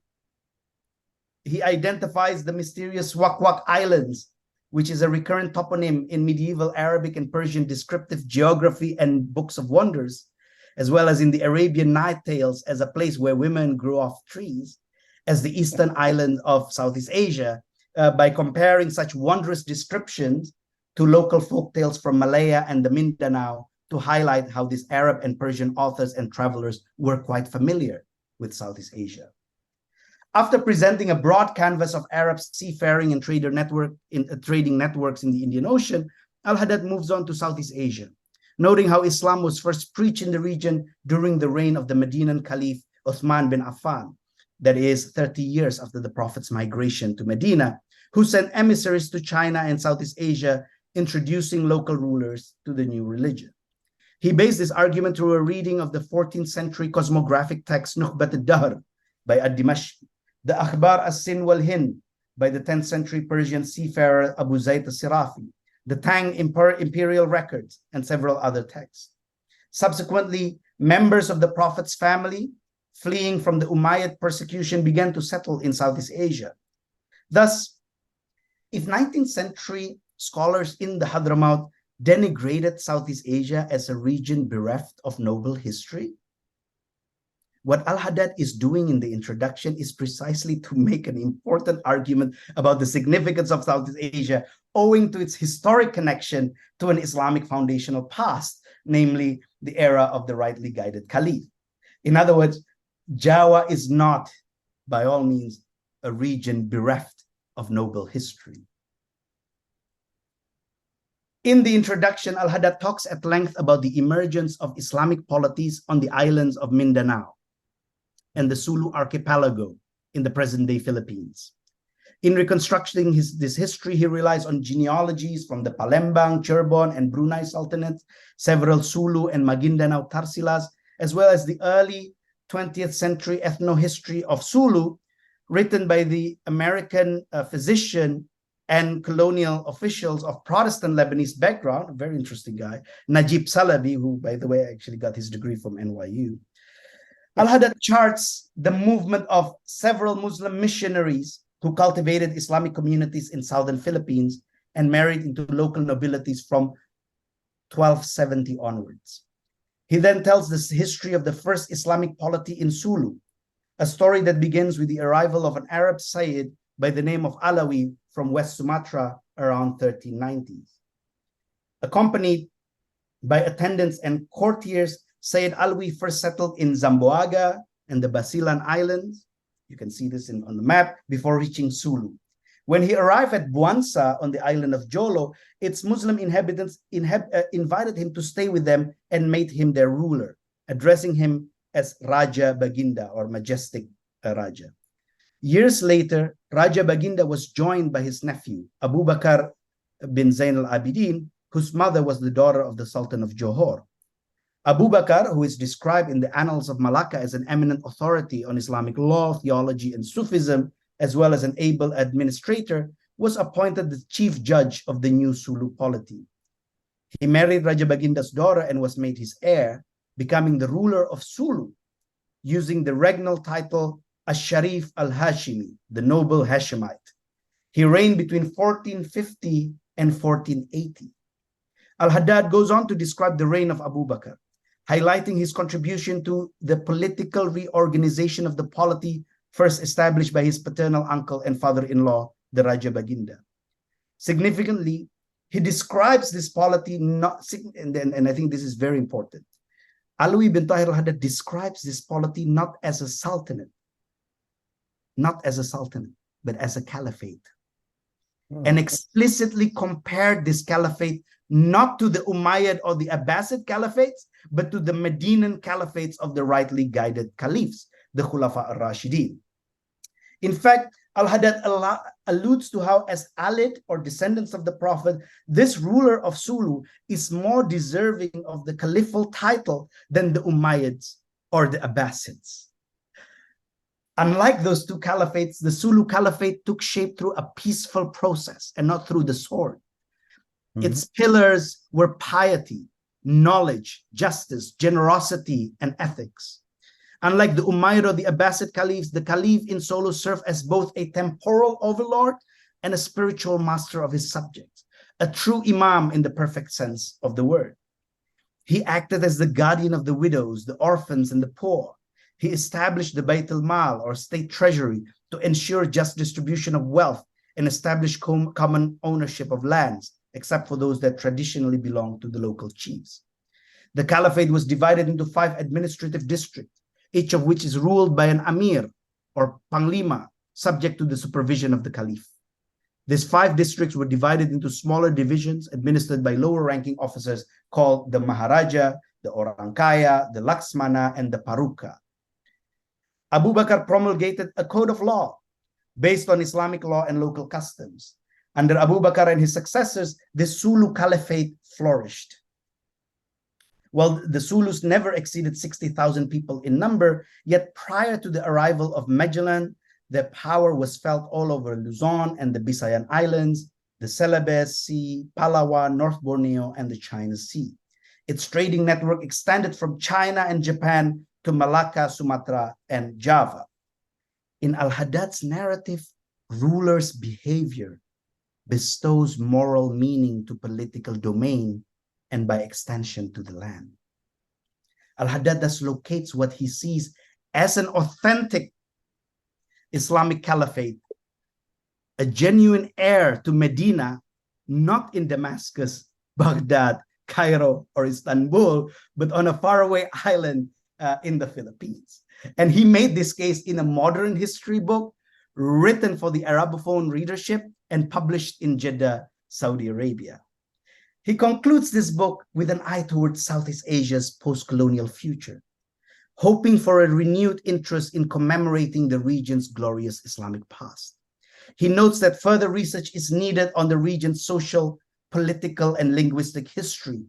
he identifies the mysterious Wak-Wak Islands, which is a recurrent toponym in medieval Arabic and Persian descriptive geography and books of wonders, as well as in the Arabian Night Tales as a place where women grew off trees, as the eastern island of Southeast Asia, by comparing such wondrous descriptions to local folk tales from Malaya and the Mindanao to highlight how these Arab and Persian authors and travelers were quite familiar with Southeast Asia. After presenting a broad canvas of Arab seafaring and trading networks in the Indian Ocean, Al-Haddad moves on to Southeast Asia, noting how Islam was first preached in the region during the reign of the Medinan Caliph Uthman bin Affan, that is 30 years after the Prophet's migration to Medina, who sent emissaries to China and Southeast Asia, introducing local rulers to the new religion. He based this argument through a reading of the 14th century cosmographic text Nukhbat al-Dahr by Ad-Dimashqi, the Akhbar as-Sin wal-Hind by the 10th century Persian seafarer Abu Zayd al-Sirafi, the Tang imperial records, and several other texts. Subsequently, members of the Prophet's family, fleeing from the Umayyad persecution, began to settle in Southeast Asia. Thus, if 19th century scholars in the Hadramaut denigrated Southeast Asia as a region bereft of noble history, what Al-Haddad is doing in the introduction is precisely to make an important argument about the significance of Southeast Asia owing to its historic connection to an Islamic foundational past, namely the era of the rightly guided Caliph. In other words, Jāwa is not, by all means, a region bereft of noble history. In the introduction, Al-Haddad talks at length about the emergence of Islamic polities on the islands of Mindanao and the Sulu archipelago in the present-day Philippines. In reconstructing this history, he relies on genealogies from the Palembang, Cirebon, and Brunei Sultanates, several Sulu and Maguindanao Tarsilas, as well as the early 20th century ethnohistory of Sulu, written by the American physician and colonial officials of Protestant Lebanese background, a very interesting guy, Najib Salabi, who, by the way, actually got his degree from NYU. Al-Haddad charts the movement of several Muslim missionaries who cultivated Islamic communities in southern Philippines and married into local nobilities from 1270 onwards. He then tells the history of the first Islamic polity in Sulu, a story that begins with the arrival of an Arab Sayyid by the name of Alawi from West Sumatra around 1390s. Accompanied by attendants and courtiers, Sayyid Alawi first settled in Zamboanga and the Basilan Islands. You can see this on the map, before reaching Sulu. When he arrived at Buansa on the island of Jolo, its Muslim inhabitants invited him to stay with them and made him their ruler, addressing him as Raja Baginda, or majestic Raja. Years later, Raja Baginda was joined by his nephew, Abu Bakr bin Zain al-Abidin, whose mother was the daughter of the Sultan of Johor. Abu Bakr, who is described in the Annals of Malacca as an eminent authority on Islamic law, theology, and Sufism, as well as an able administrator, was appointed the chief judge of the new Sulu polity. He married Raja Baginda's daughter and was made his heir, becoming the ruler of Sulu, using the regnal title Ash-Sharif al-Hashimi, the noble Hashemite. He reigned between 1450 and 1480. Al-Haddad goes on to describe the reign of Abu Bakr, highlighting his contribution to the political reorganization of the polity first established by his paternal uncle and father-in-law, the Raja Baginda. Significantly, he describes this polity and I think this is very important. Alawi bin Tahir al-Haddad describes this polity not as a sultanate, but as a caliphate, and explicitly compared this caliphate not to the Umayyad or the Abbasid caliphates, but to the Medinan caliphates of the rightly guided caliphs, the Khulafa al-Rashidin. In fact, Al-Haddad alludes to how, as Alid or descendants of the Prophet, this ruler of Sulu is more deserving of the caliphal title than the Umayyads or the Abbasids. Unlike those two caliphates, the Sulu caliphate took shape through a peaceful process and not through the sword. Its pillars were piety, knowledge, justice, generosity, and ethics. Unlike the Umayyad or the Abbasid caliphs, the caliph in Sulu served as both a temporal overlord and a spiritual master of his subjects, a true imam in the perfect sense of the word. He acted as the guardian of the widows, the orphans, and the poor. He established the Bayt al-Mal, or state treasury, to ensure just distribution of wealth and establish common ownership of lands, except for those that traditionally belonged to the local chiefs. The caliphate was divided into 5 administrative districts, each of which is ruled by an Amir or Panglima, subject to the supervision of the Caliph. These 5 districts were divided into smaller divisions administered by lower-ranking officers called the Maharaja, the Orangkaya, the Laksmana, and the Paruka. Abu Bakr promulgated a code of law based on Islamic law and local customs. Under Abu Bakr and his successors, the Sulu Caliphate flourished. While the Zulus never exceeded 60,000 people in number, yet prior to the arrival of Magellan, their power was felt all over Luzon and the Bisayan Islands, the Celebes Sea, Palawan, North Borneo, and the China Sea. Its trading network extended from China and Japan to Malacca, Sumatra, and Java. In Al-Haddad's narrative, rulers' behavior bestows moral meaning to political domain and by extension to the land. Al-Haddad thus locates what he sees as an authentic Islamic caliphate, a genuine heir to Medina, not in Damascus, Baghdad, Cairo, or Istanbul, but on a faraway island in the Philippines. And he made this case in a modern history book written for the Arabophone readership and published in Jeddah, Saudi Arabia. He concludes this book with an eye towards Southeast Asia's post-colonial future, hoping for a renewed interest in commemorating the region's glorious Islamic past. He notes that further research is needed on the region's social, political, and linguistic history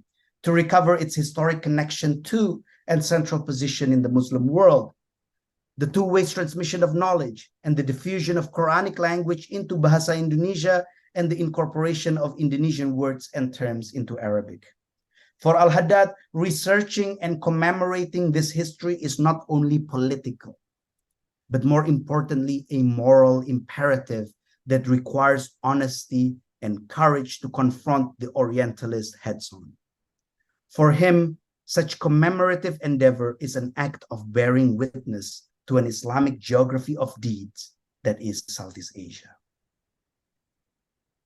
to recover its historic connection to and central position in the Muslim world, the two-way transmission of knowledge, and the diffusion of Quranic language into Bahasa Indonesia and the incorporation of Indonesian words and terms into Arabic. For Al-Haddad, researching and commemorating this history is not only political, but more importantly, a moral imperative that requires honesty and courage to confront the Orientalists heads-on. For him, such commemorative endeavor is an act of bearing witness to an Islamic geography of deeds that is Southeast Asia.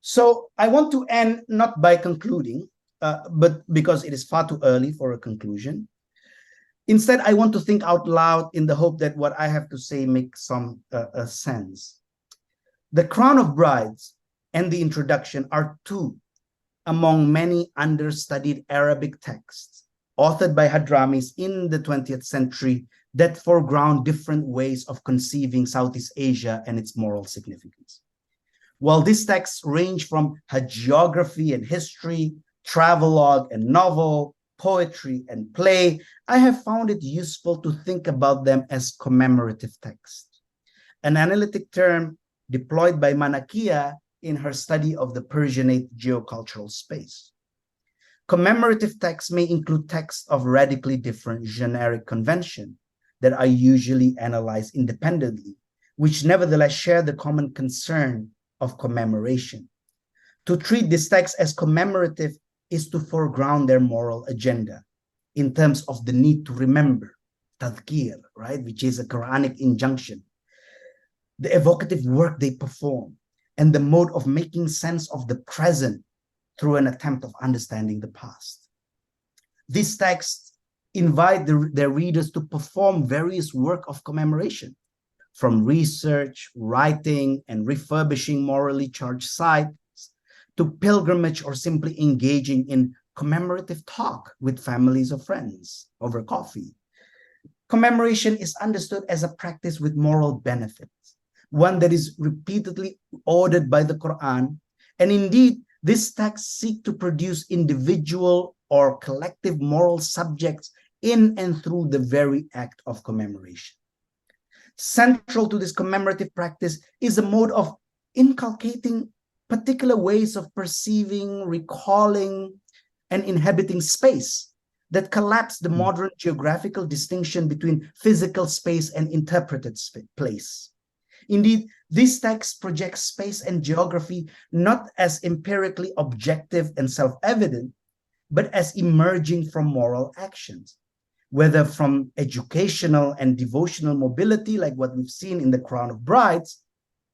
So I want to end not by concluding, but because it is far too early for a conclusion. Instead, I want to think out loud in the hope that what I have to say makes some sense. The Crown of Brides and the Introduction are two among many understudied Arabic texts authored by Hadramis in the 20th century that foreground different ways of conceiving Southeast Asia and its moral significance. While these texts range from hagiography and history, travelogue and novel, poetry and play, I have found it useful to think about them as commemorative texts, an analytic term deployed by Manakia in her study of the Persianate geocultural space. Commemorative texts may include texts of radically different generic convention that are usually analyzed independently, which nevertheless share the common concern of commemoration. To treat these texts as commemorative is to foreground their moral agenda in terms of the need to remember, tadhkir, right, which is a Quranic injunction, the evocative work they perform, and the mode of making sense of the present through an attempt of understanding the past. These texts invite their readers to perform various work of commemoration, from research, writing, and refurbishing morally charged sites, to pilgrimage or simply engaging in commemorative talk with families or friends over coffee. Commemoration is understood as a practice with moral benefits, one that is repeatedly ordered by the Quran, and indeed, these texts seek to produce individual or collective moral subjects in and through the very act of commemoration. Central to this commemorative practice is a mode of inculcating particular ways of perceiving, recalling, and inhabiting space that collapse the modern geographical distinction between physical space and interpreted place. Indeed, these texts project space and geography not as empirically objective and self-evident, but as emerging from moral actions, whether from educational and devotional mobility, like what we've seen in the Crown of Brides,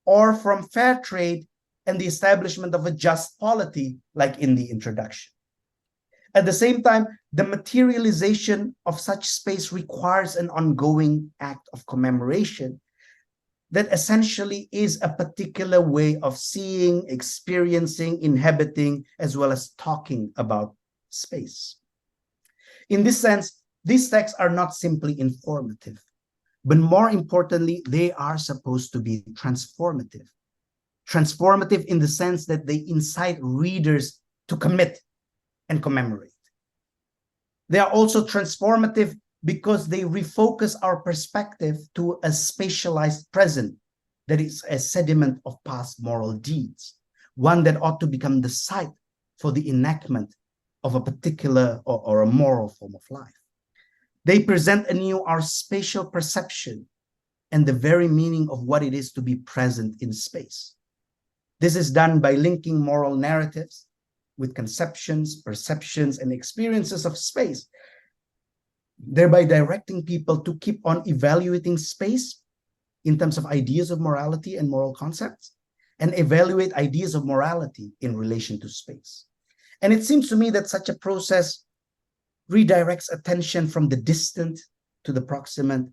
or from fair trade and the establishment of a just polity, like in the Introduction. At the same time, the materialization of such space requires an ongoing act of commemoration that essentially is a particular way of seeing, experiencing, inhabiting, as well as talking about space. In this sense, these texts are not simply informative, but more importantly, they are supposed to be transformative. Transformative in the sense that they incite readers to commit and commemorate. They are also transformative because they refocus our perspective to a spatialized present that is a sediment of past moral deeds, one that ought to become the site for the enactment of a particular or a moral form of life. They present anew our spatial perception and the very meaning of what it is to be present in space. This is done by linking moral narratives with conceptions, perceptions, and experiences of space, thereby directing people to keep on evaluating space in terms of ideas of morality and moral concepts, and evaluate ideas of morality in relation to space. And it seems to me that such a process redirects attention from the distant to the proximate,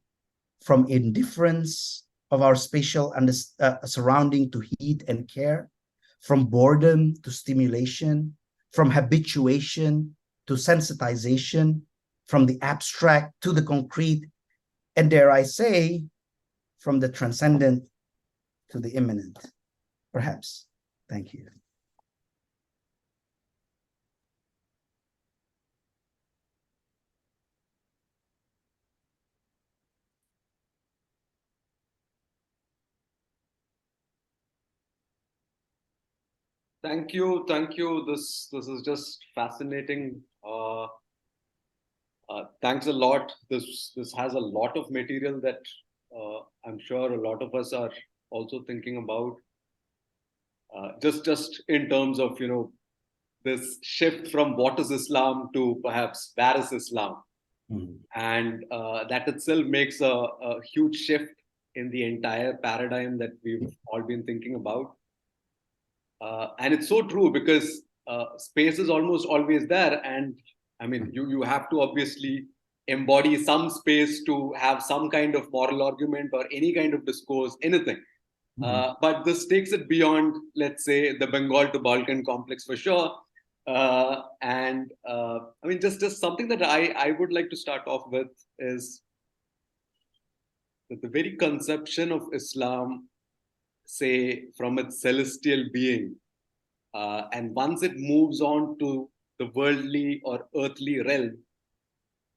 from indifference of our spatial surrounding to heat and care, from boredom to stimulation, from habituation to sensitization, from the abstract to the concrete, and dare I say, from the transcendent to the immanent, perhaps. Thank you. Thank you, thank you. This is just fascinating. Thanks a lot. This has a lot of material that I'm sure a lot of us are also thinking about. Just in terms of this shift from what is Islam to perhaps where is Islam. Mhm. And that itself makes a huge shift in the entire paradigm that we've all been thinking about. And it's so true because space is almost always there. And I mean, you have to obviously embody some space to have some kind of moral argument or any kind of discourse, anything. But this takes it beyond, let's say, the Bengal to Balkan complex for sure. I mean, just something that I would like to start off with is that the very conception of Islam, say, from its celestial being, and once it moves on to the worldly or earthly realm,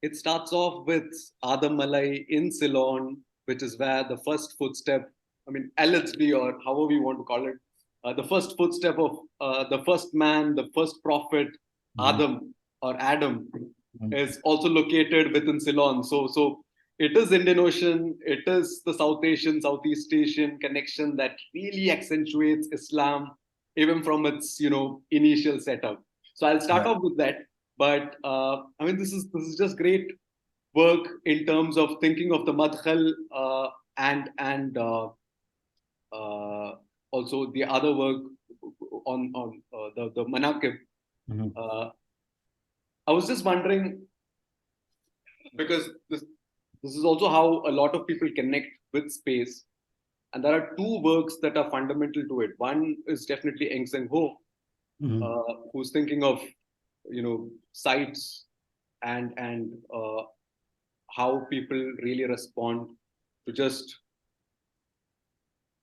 it starts off with Adam Malai in Ceylon, which is where the first footstep, I mean, LHD or however you want to call it, the first footstep of the first man, the first prophet, Adam or Adam, is also located within Ceylon. So it is Indian Ocean, it is the South Asian, Southeast Asian connection that really accentuates Islam, even from its initial setup. So I'll start off with that. But I mean, this is just great work in terms of thinking of the madkhal and also the other work on the manaqib. I was just wondering, because this is also how a lot of people connect with space, and there are two works that are fundamental to it. One is definitely Eng Seng Ho, who's thinking of sites and how people really respond to just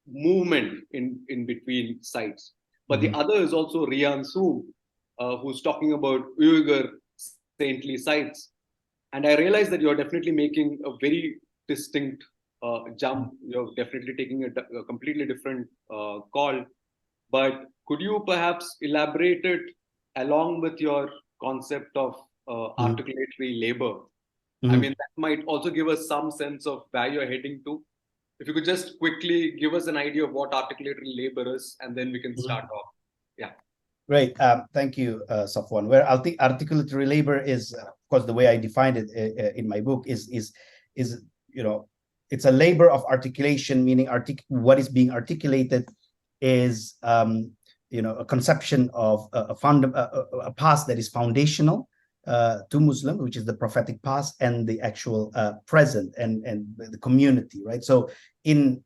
movement in between sites. But the other is also Rian Su, who's talking about Uyghur saintly sites. And I realized that you're definitely making a very distinct jump. You're definitely taking a completely different call. But could you perhaps elaborate it along with your concept of articulatory labor? I mean, that might also give us some sense of where you're heading to. If you could just quickly give us an idea of what articulatory labor is, and then we can start off. Yeah. Great. Thank you, Safwan. Where articulatory labor is, of course, the way I defined it in my book is it's a labor of articulation, meaning what is being articulated is a conception of a past that is foundational to Muslim, which is the prophetic past, and the actual present and the community, right? So in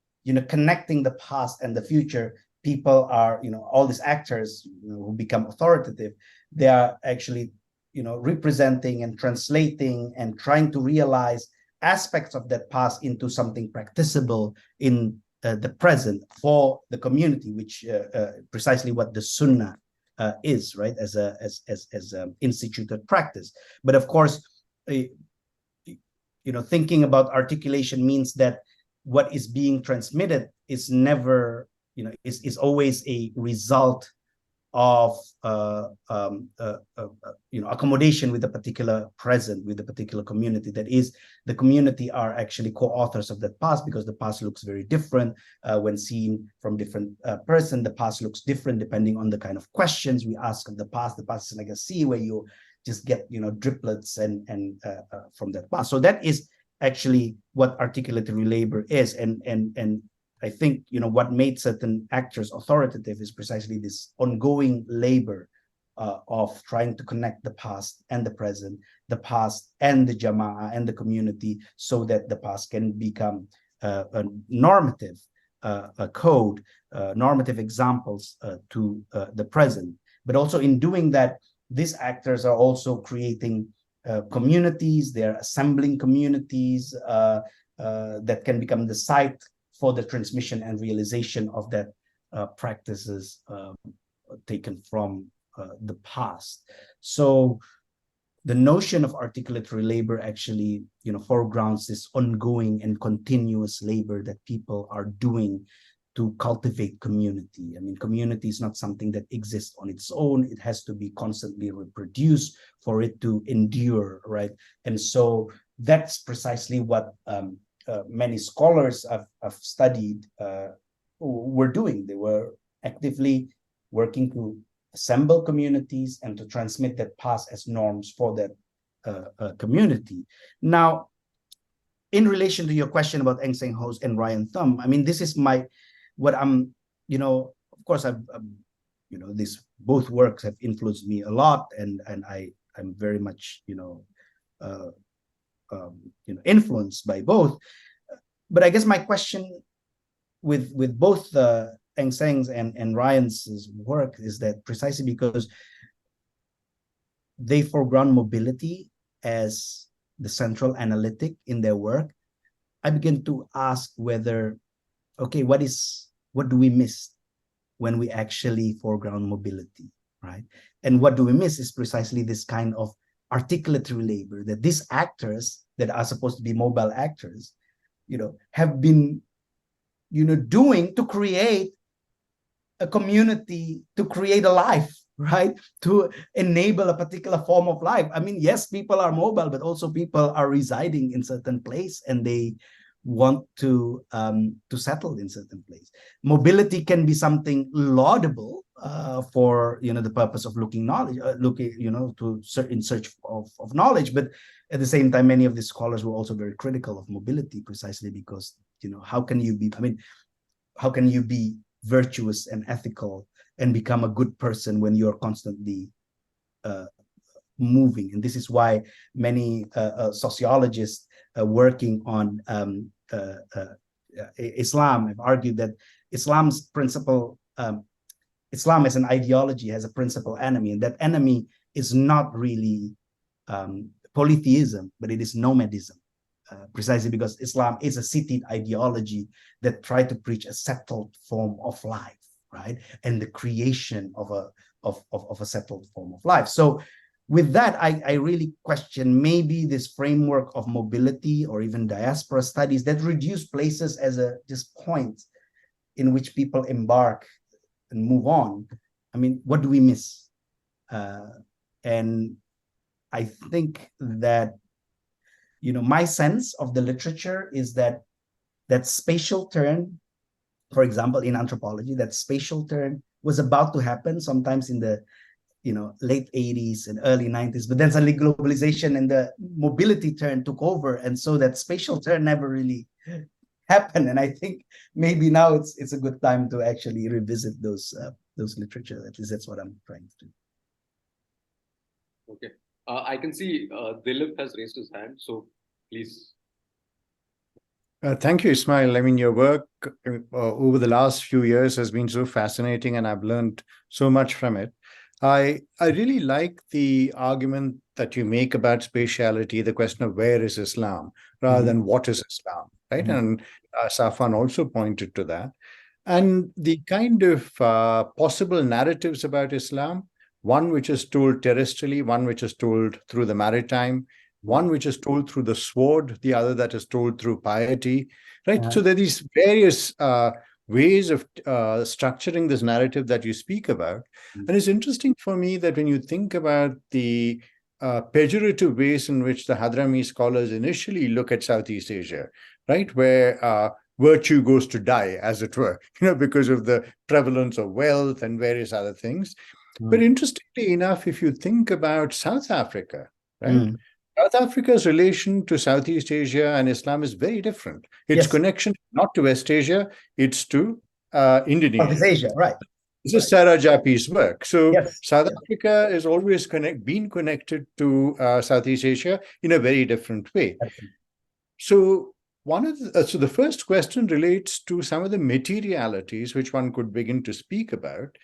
connecting the past and the future, people are all these actors who become authoritative. They are actually representing and translating and trying to realize aspects of that past into something practicable in the present for the community, which precisely what the Sunnah is, right, as an instituted practice. But of course, thinking about articulation means that what is being transmitted is never, is always a result of accommodation with the particular present, with the particular community. That is, the community are actually co-authors of that past, because the past looks very different when seen from different person. The past looks different depending on the kind of questions we ask of the past. The past is like a sea where you just get driplets and from that past. So that is actually what articulatory labor is, and I think what made certain actors authoritative is precisely this ongoing labor of trying to connect the past and the present, the past and the jama'ah and the community, so that the past can become a normative code, normative examples to the present. But also in doing that, these actors are also creating communities. They're assembling communities that can become the site for the transmission and realization of that practices taken from the past. So the notion of articulatory labor actually, foregrounds this ongoing and continuous labor that people are doing to cultivate community. I mean, community is not something that exists on its own. It has to be constantly reproduced for it to endure, right? And so that's precisely what many scholars have studied were doing. They were actively working to assemble communities and to transmit that past as norms for that community. Now, in relation to your question about Eng Seng Ho's and Ryan Thum, I mean, this is what I'm, of course, these both works have influenced me a lot, and I'm very much, influenced by both. But I guess my question with both Eng Seng's and Ryan's work is that precisely because they foreground mobility as the central analytic in their work, I begin to ask whether, okay, what do we miss when we actually foreground mobility, right? And what do we miss is precisely this kind of articulatory labor that these actors that are supposed to be mobile actors, have been, doing to create a community, to create a life, right? To enable a particular form of life. I mean, yes, people are mobile, but also people are residing in certain place and they want to settle in certain place. Mobility can be something laudable for the purpose of looking knowledge, in search of knowledge. But at the same time, many of the scholars were also very critical of mobility, precisely because how can you be virtuous and ethical and become a good person when you're constantly moving? And this is why many sociologists working on Islam have argued that Islam's principle, Islam as an ideology has a principal enemy, and that enemy is not really polytheism, but it is nomadism. Precisely because Islam is a seated ideology that tried to preach a settled form of life, right? And the creation of a settled form of life. So with that, I really question maybe this framework of mobility or even diaspora studies that reduce places as just points in which people embark and move on. I mean, what do we miss? And I think that my sense of the literature is that spatial turn, for example, in anthropology, that spatial turn was about to happen sometimes in the late 80s and early 90s, but then suddenly globalization and the mobility turn took over, and so that spatial turn never really happened. And I think maybe now it's a good time to actually revisit those literature. At least that's what I'm trying to do. Okay. I can see Dilip has raised his hand, so please. Thank you, Ismail. I mean, your work over the last few years has been so fascinating, and I've learned so much from it. I really like the argument that you make about spatiality, the question of where is Islam, rather than what is Islam, right? And Safwan also pointed to that. And the kind of possible narratives about Islam, one which is told terrestrially, one which is told through the maritime, one which is told through the sword, the other that is told through piety, right? So there are these various ways of structuring this narrative that you speak about. And it's interesting for me that when you think about the pejorative ways in which the Hadrami scholars initially look at Southeast Asia, right, where virtue goes to die, as it were, because of the prevalence of wealth and various other things. But interestingly enough, if you think about South Africa, right, South Africa's relation to Southeast Asia and Islam is very different. Its connection not to West Asia, it's to Indonesia. Southeast Asia, right. This is Sarah Jappi's work. So South Africa has always been connected to Southeast Asia in a very different way. So so the first question relates to some of the materialities which one could begin to speak about.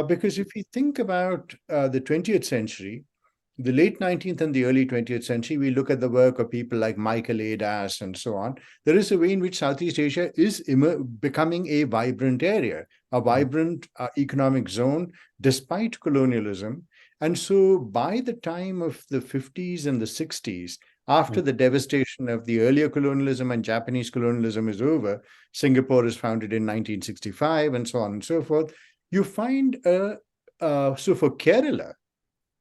Because if we think about the 20th century, the late 19th and the early 20th century, we look at the work of people like Michael Adas and so on. There is a way in which Southeast Asia is becoming a vibrant area, a vibrant economic zone, despite colonialism. And so by the time of the 50s and the 60s, after the devastation of the earlier colonialism and Japanese colonialism is over, Singapore is founded in 1965 and so on and so forth, you find, so for Kerala,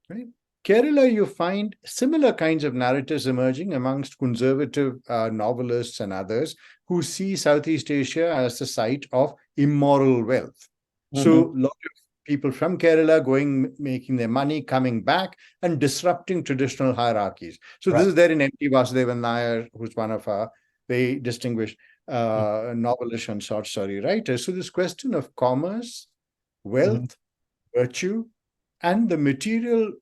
right? Kerala, you find similar kinds of narratives emerging amongst conservative novelists and others who see Southeast Asia as the site of immoral wealth. So a lot of people from Kerala going, making their money, coming back, and disrupting traditional hierarchies. So this is there in M.T. Vasudevan Nair, who's one of our very distinguished novelist and short story writers. So this question of commerce, wealth, virtue, and the material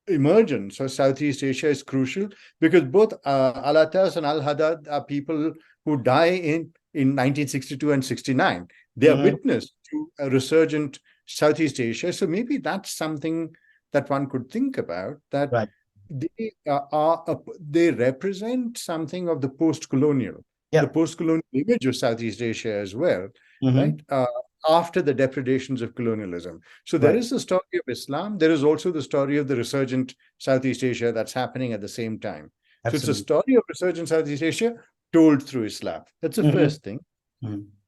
emergence of Southeast Asia is crucial, because both Alatas and Al-Haddad are people who die in 1962 and 69. They are witness to a resurgent Southeast Asia. So maybe that's something that one could think about, that they represent something of the post-colonial, the post-colonial image of Southeast Asia as well, right? After the depredations of colonialism. So there is the story of Islam. There is also the story of the resurgent Southeast Asia that's happening at the same time. Absolutely. So it's a story of resurgent Southeast Asia told through Islam. That's the first thing.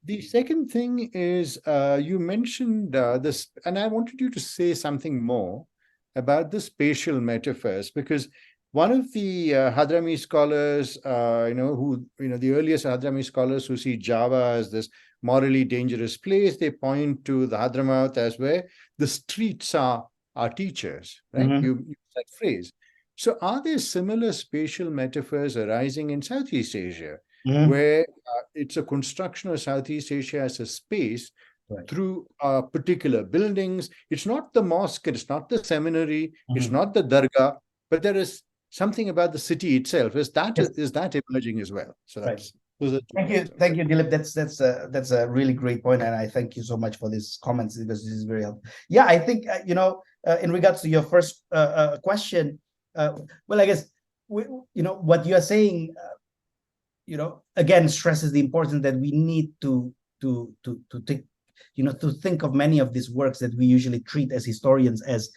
The second thing is, you mentioned this, and I wanted you to say something more about the spatial metaphors, because one of the Hadrami scholars, the earliest Hadrami scholars who see Jāwa as this morally dangerous place, they point to the Hadramaut as where the streets are our teachers, right? You use that phrase. So are there similar spatial metaphors arising in Southeast Asia, where it's a construction of Southeast Asia as a space through particular buildings? It's not the mosque, it's not the seminary, it's not the dargah, but there is something about the city itself. Is that emerging as well? So that's thank you, Dilip. That's a really great point, and I thank you so much for these comments, because this is very helpful. Yeah, I think in regards to your first question, well, I guess what you are saying, again stresses the importance that we need to take, to think of many of these works that we usually treat as historians as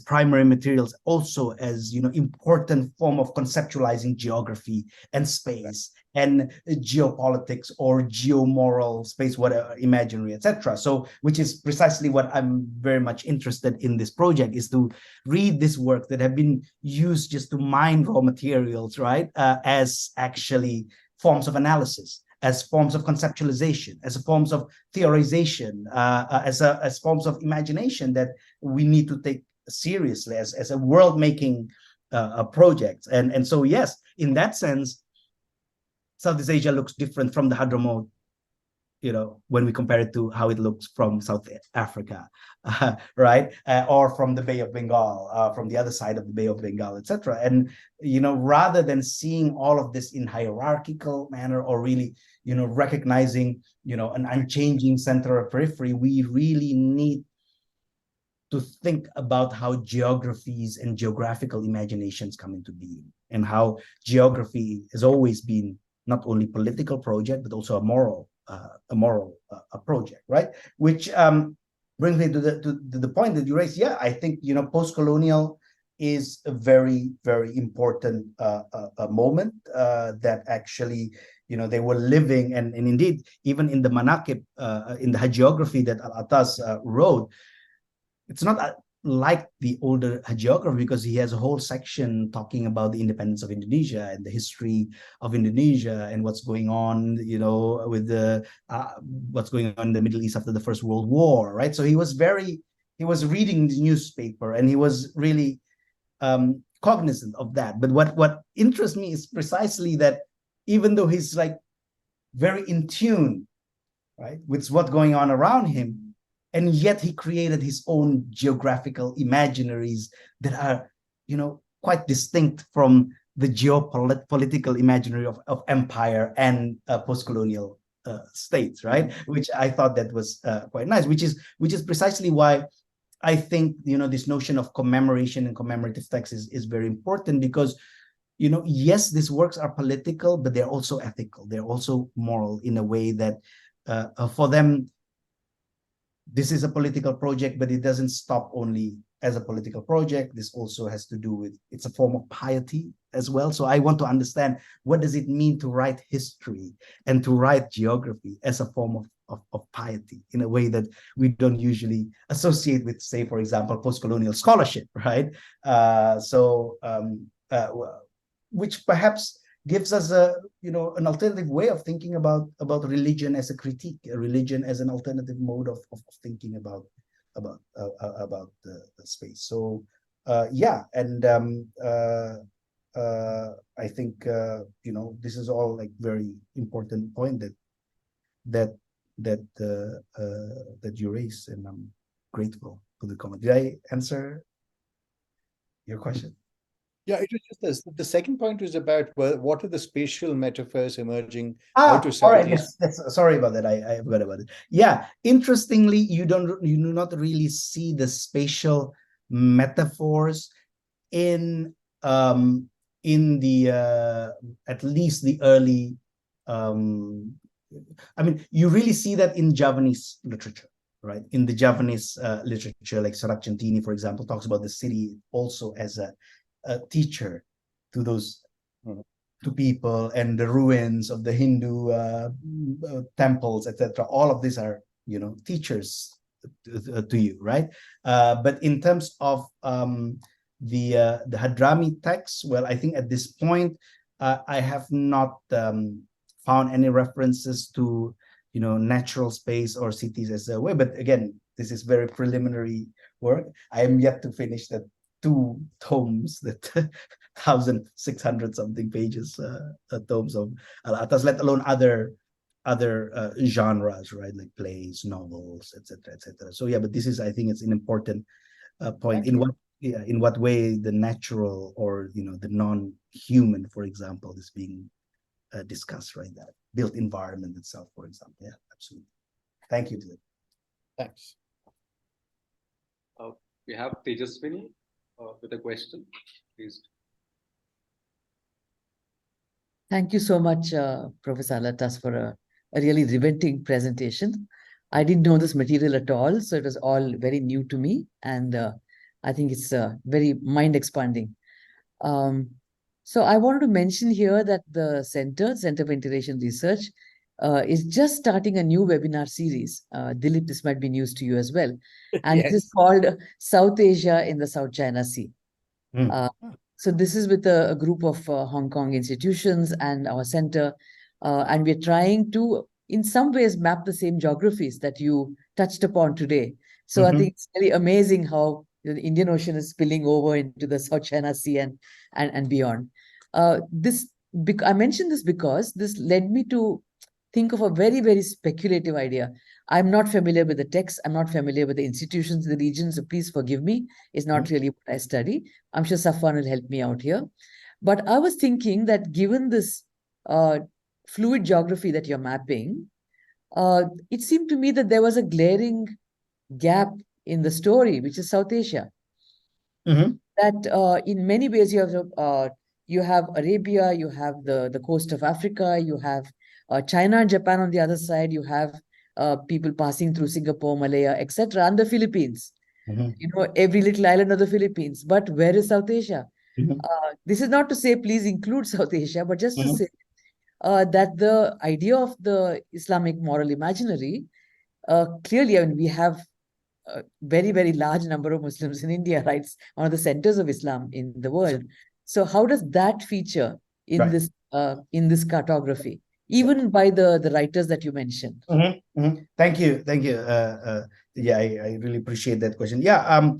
primary materials, also as important form of conceptualizing geography and space and geopolitics or geomoral space, whatever, imaginary, etc. So, which is precisely what I'm very much interested in this project, is to read this work that have been used just to mine raw materials, right, as actually forms of analysis, as forms of conceptualization, as forms of theorization, as forms of imagination that we need to take seriously as a world-making project. And so, yes, in that sense, Southeast Asia looks different from the Hadramaut, when we compare it to how it looks from South Africa, right? Or from the Bay of Bengal, from the other side of the Bay of Bengal, etc. And, rather than seeing all of this in hierarchical manner, or really, recognizing, an unchanging center or periphery, we really need to think about how geographies and geographical imaginations come into being, and how geography has always been not only political project, but also a moral project, right? Which brings me to the point that you raised. Yeah, I think post-colonial is a very, very important moment that actually they were living, and indeed even in the manaqib, in the hagiography that Alatas wrote, it's not like the older hagiography, because he has a whole section talking about the independence of Indonesia and the history of Indonesia and what's going on, with what's going on in the Middle East after the First World War, right? So he was reading the newspaper, and he was really cognizant of that. But what interests me is precisely that even though he's like very in tune, right, with what's going on around him, and yet he created his own geographical imaginaries that are, quite distinct from the geopolitical imaginary of empire and post-colonial states, right? Which I thought that was quite nice. Which is precisely why I think this notion of commemoration and commemorative text is very important, because yes, these works are political, but they're also ethical. They're also moral in a way that for them, this is a political project, but it doesn't stop only as a political project. This also has to do with, it's a form of piety as well. So I want to understand, what does it mean to write history and to write geography as a form of piety, in a way that we don't usually associate with, say, for example, post-colonial scholarship, right? Which perhaps gives us a, an alternative way of thinking about religion as a critique, a religion as an alternative mode of thinking about the space. So yeah, and I think this is all like very important point that you raised, and I'm grateful for the comment. Did I answer your question? Yeah, it was just this. The second point was about what are the spatial metaphors emerging out of All right. Southeast. Yes, sorry about that. I forgot about it. Yeah, interestingly, you do not really see the spatial metaphors in the at least the early. I mean, you really see that in Javanese literature, right? In the Javanese literature, like Saracentini, for example, talks about the city also as a teacher to those to people, and the ruins of the Hindu temples, etc. All of these are, teachers to you, right? But in terms of the Hadrami text, well, I think at this point I have not found any references to natural space or cities as a way. But again, this is very preliminary work. I am yet to finish that 2 tomes, that 1,600 something pages tomes of Alatas, let alone other genres, right, like plays, novels, etc., etc. So yeah, but this is, I think it's an important point. In what way the natural, or the non-human, for example, is being discussed, right? That built environment itself, for example. Yeah, absolutely. Thank you, Dilip. Thanks. We have Tejaswini with a question, please. Thank you so much, Professor Alatas, for a really riveting presentation. I didn't know this material at all, so it was all very new to me, and I think it's very mind-expanding. So I wanted to mention here that the Center for Integration Research is just starting a new webinar series. Dilip, this might be news to you as well. And Yes. it is called South Asia in the South China Sea. So this is with a group of Hong Kong institutions and our center. And we're trying to, in some ways, map the same geographies that you touched upon today. So I think it's really amazing how the Indian Ocean is spilling over into the South China Sea and beyond. I mentioned this because this led me to think of a very, very speculative idea. I'm not familiar with the text. I'm not familiar with the institutions, the regions, so please forgive me. It's not really what I study. I'm sure Safwan will help me out here. But I was thinking that given this fluid geography that you're mapping, it seemed to me that there was a glaring gap in the story, which is South Asia. That in many ways you have Arabia, you have the coast of Africa, you have China and Japan on the other side, you have people passing through Singapore, Malaya, etc., and the Philippines. Every little island of the Philippines. But where is South Asia? This is not to say please include South Asia, but just to say that the idea of the Islamic moral imaginary, clearly, I mean, we have a very, very large number of Muslims in India, right? It's one of the centers of Islam in the world. So how does that feature in this cartography, even by the writers that you mentioned? Thank you. Yeah, I really appreciate that question. Yeah,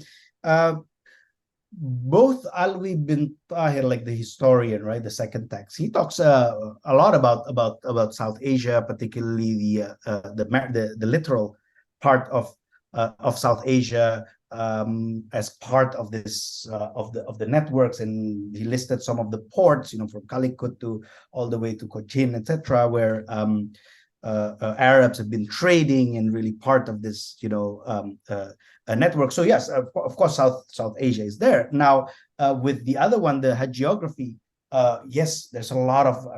both Alwi bin Tahir, like the historian, right, the second text, he talks a lot about South Asia, particularly the literal part of South Asia, as part of this of the networks, and he listed some of the ports, from Calicut to all the way to Cochin, etc., where Arabs have been trading and really part of this, a network. So yes, of course, South Asia is there. Now, with the other one, the hagiography, yes, there's a lot of,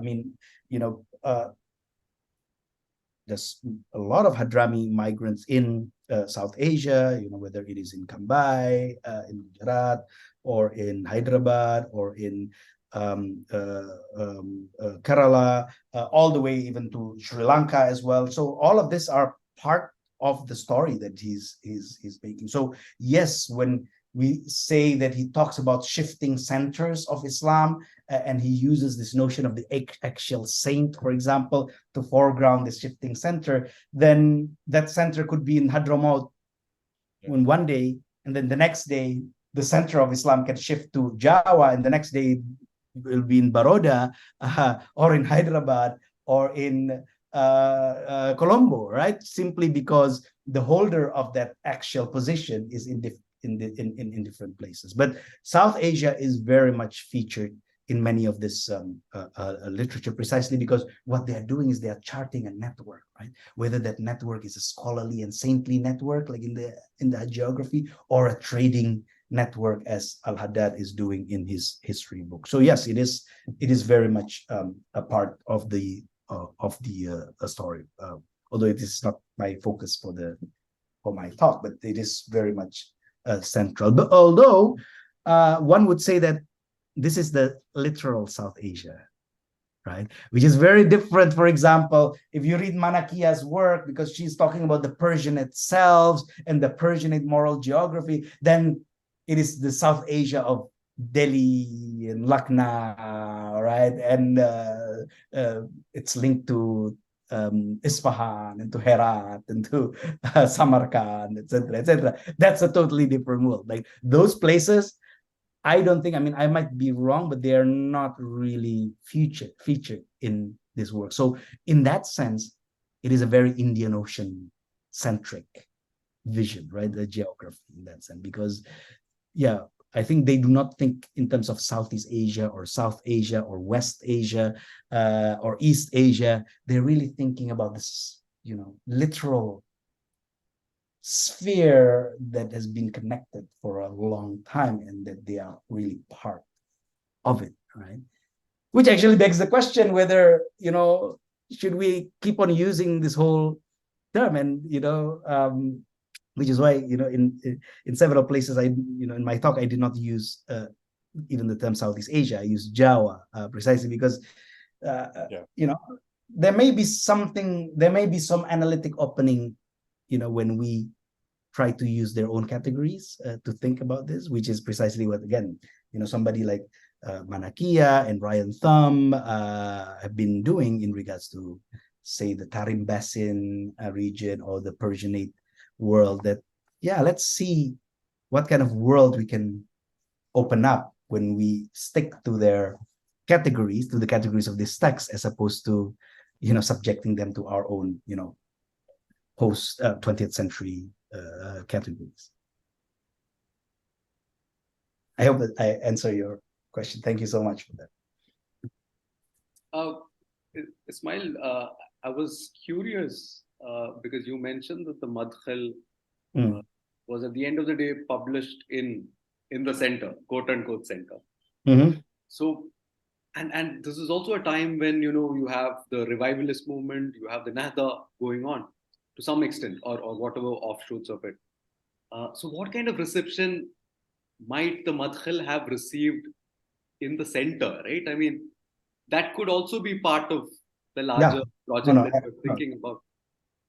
there's a lot of Hadrami migrants in South Asia, whether it is in Kambai, in Gujarat, or in Hyderabad, or in Kerala, all the way even to Sri Lanka as well. So all of this are part of the story that he's making. So yes, when we say that he talks about shifting centers of Islam, and he uses this notion of the axial saint, for example, to foreground the shifting center, then that center could be in Hadramaut in one day, and then the next day, the center of Islam can shift to Jāwa, and the next day will be in Baroda, or in Hyderabad, or in Colombo, right? Simply because the holder of that axial position is in different places. But South Asia is very much featured in many of this literature, precisely because what they are doing is they are charting a network, right? Whether that network is a scholarly and saintly network, like in the geography, or a trading network, as Al-Haddad is doing in his history book. So yes, it is very much a part of the story, although it is not my focus for my talk, but it is very much central. But although one would say that this is the literal South Asia, right? Which is very different. For example, if you read Manakia's work, because she's talking about the Persianate selves and the Persianate moral geography, then it is the South Asia of Delhi and Lucknow, right? And it's linked to Isfahan and to Herat and to Samarkand, etc., etc. That's a totally different world. Like those places, I don't think, I mean, I might be wrong, but they are not really featured in this work. So in that sense, it is a very Indian Ocean centric vision, right? The geography in that sense, because yeah, I think they do not think in terms of Southeast Asia or South Asia or West Asia or East Asia. They're really thinking about this, literal sphere that has been connected for a long time, and that they are really part of it, right? Which actually begs the question whether, should we keep on using this whole term? And, which is why, in several places, in my talk, I did not use even the term Southeast Asia. I used Jāwa precisely because, there may be some analytic opening, when we try to use their own categories to think about this, which is precisely what, again, somebody like Manakia and Ryan Thumb have been doing in regards to, say, the Tarim Basin region or the Persianate world. That, let's see what kind of world we can open up when we stick to their categories, to the categories of this text, as opposed to, subjecting them to our own, post 20th century categories. I hope that I answer your question. Thank you so much for that. Ismail, I was curious because you mentioned that the Madkhal was at the end of the day published in the center, quote unquote center. Mm-hmm. So, and this is also a time when, you have the revivalist movement, you have the Nahda going on to some extent, or whatever offshoots of it. So what kind of reception might the Madkhal have received in the center, right? I mean, that could also be part of the larger project that you're thinking about.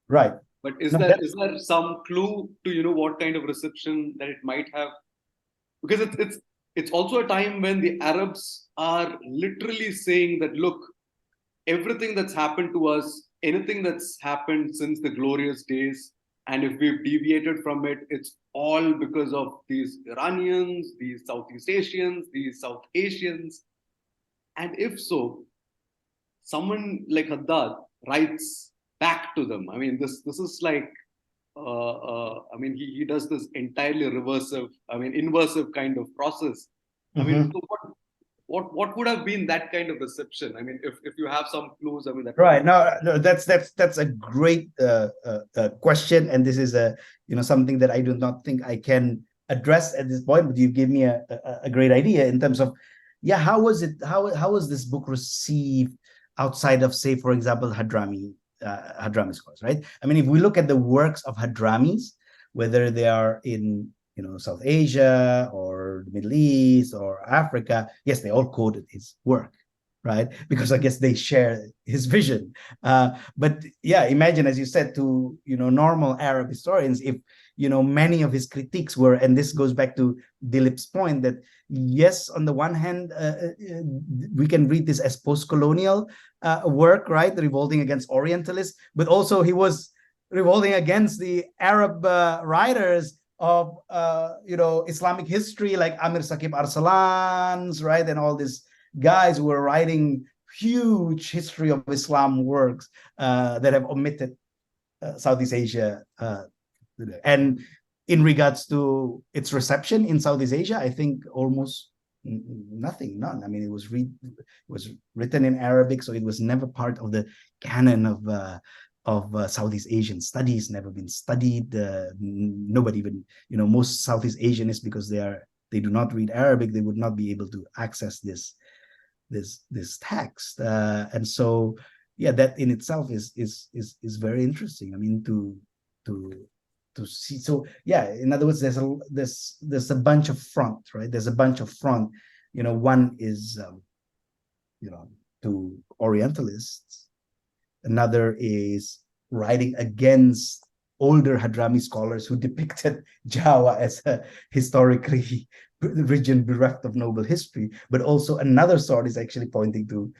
Right. But is there some clue to, what kind of reception that it might have? Because it's also a time when the Arabs are literally saying that, look, everything that's happened to us, anything that's happened since the glorious days, and if we've deviated from it, it's all because of these Iranians, these Southeast Asians, these South Asians. And if so, someone like Haddad writes back to them. I mean, this is like, he does this entirely inversive kind of process. I mean, so what would have been that kind of reception? I mean, if you have some clues, I mean, that right. No, that's a great question, and this is something that I do not think I can address at this point. But you give me a great idea in terms of, how was it? How was this book received outside of, say, for example, Hadrami scholars, right? I mean, if we look at the works of Hadramis, whether they are in South Asia or the Middle East or Africa, yes, they all quoted his work, right? Because I guess they share his vision. But yeah, imagine, as you said, to normal Arab historians, if many of his critiques were, and this goes back to Dilip's point that yes, on the one hand, we can read this as post-colonial work, right, revolting against Orientalists, but also he was revolting against the Arab writers of Islamic history, like Amir Saqib Arsalan's, right, and all these guys who were writing huge history of Islam works that have omitted Southeast Asia. And in regards to its reception in Southeast Asia, I think almost none. I mean, it was written in Arabic, so it was never part of the canon of Southeast Asian studies. Never been studied. Nobody even, most Southeast Asianists, because they do not read Arabic, they would not be able to access this text. And so, yeah, that in itself is very interesting. I mean, to see. So yeah, in other words, there's a bunch of front, right? There's a bunch of front. One is to Orientalists. Another is writing against older Hadrami scholars who depicted Jāwa as a historically region bereft of noble history. But also another sort is actually pointing to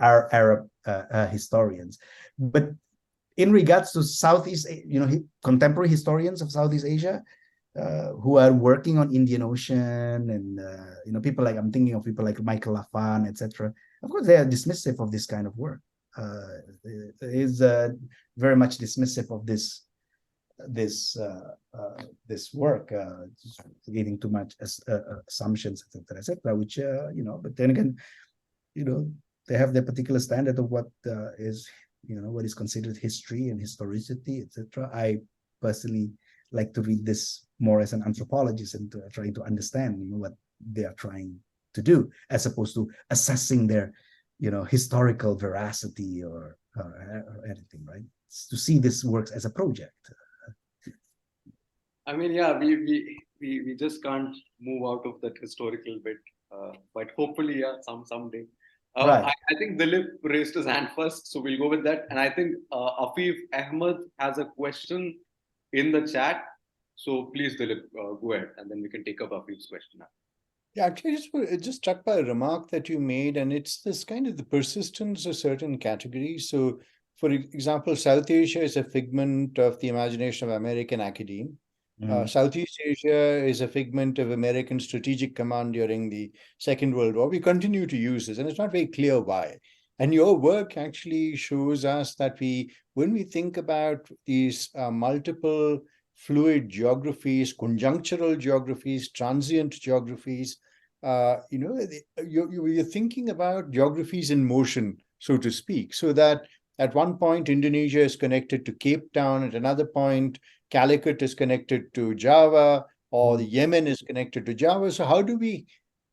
our Arab historians. But in regards to Southeast, contemporary historians of Southeast Asia who are working on Indian Ocean, and people like, I'm thinking of people like Michael Lafan, etc. Of course, they are dismissive of this kind of work. Is very much dismissive of this work, giving too much assumptions, etc., which but then again, they have their particular standard of what is what is considered history and historicity, etc. I personally like to read this more as an anthropologist and trying to understand what they are trying to do, as opposed to assessing their historical veracity or anything, right? It's to see this works as a project. I mean, yeah, we just can't move out of that historical bit, but hopefully, yeah, someday. Right. I think Dilip raised his hand first, so we'll go with that. And I think Afif Ahmed has a question in the chat. So please, Dilip, go ahead, and then we can take up Afif's question now. Yeah, actually, just struck by a remark that you made, and it's this kind of the persistence of certain categories. So, for example, South Asia is a figment of the imagination of American academe. Southeast Asia is a figment of American strategic command during the Second World War. We continue to use this, and it's not very clear why. And your work actually shows us that when we think about these multiple fluid geographies, conjunctural geographies, transient geographies, you're thinking about geographies in motion, so to speak, so that at one point, Indonesia is connected to Cape Town. At another point, Calicut is connected to Java, or the Yemen is connected to Java. So how do we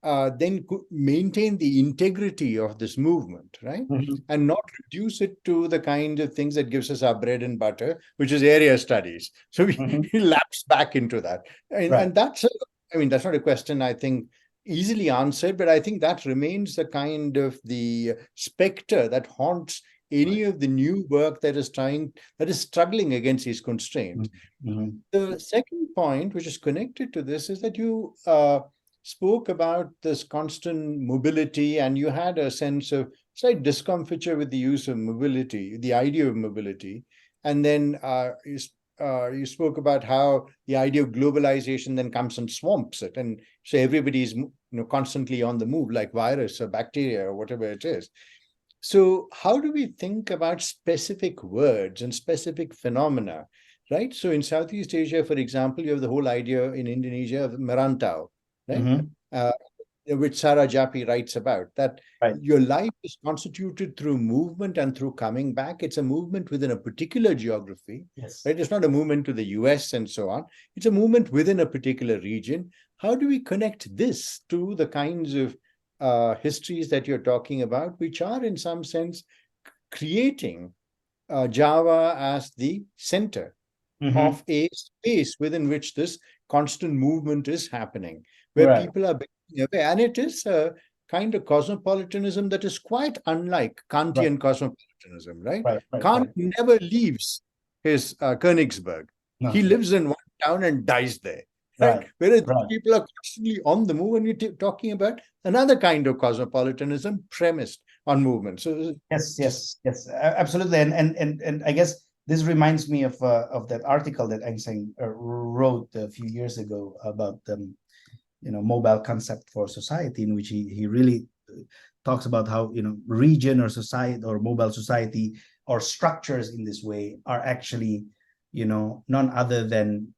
then maintain the integrity of this movement, right? And not reduce it to the kind of things that gives us our bread and butter, which is area studies. So we lapse back into that. And that's, that's not a question, I think, easily answered, but I think that remains the kind of the specter that haunts any of the new work that is struggling against these constraints. The second point, which is connected to this, is that you spoke about this constant mobility, and you had a sense of slight discomfiture with the use of mobility, the idea of mobility. And then you spoke about how the idea of globalization then comes and swamps it. And so everybody's constantly on the move, like virus or bacteria or whatever it is. So how do we think about specific words and specific phenomena, right? So in Southeast Asia, for example, you have the whole idea in Indonesia of merantau, right? Which Sarah Jappi writes about, that your life is constituted through movement and through coming back. It's a movement within a particular geography, right? It's not a movement to the US and so on. It's a movement within a particular region. How do we connect this to the kinds of histories that you're talking about, which are in some sense creating Jāwa as the center of a space within which this constant movement is happening, where people are becoming aware. And it is kind of cosmopolitanism that is quite unlike Kantian cosmopolitanism, right? Kant never leaves his Königsberg. He lives in one town and dies there. Right? Whereas people are constantly on the move, and we're talking about another kind of cosmopolitanism premised on movement. So yes, absolutely. And I guess this reminds me of that article that Einstein wrote a few years ago about mobile concept for society, in which he really talks about how region or society or mobile society or structures in this way are actually none other than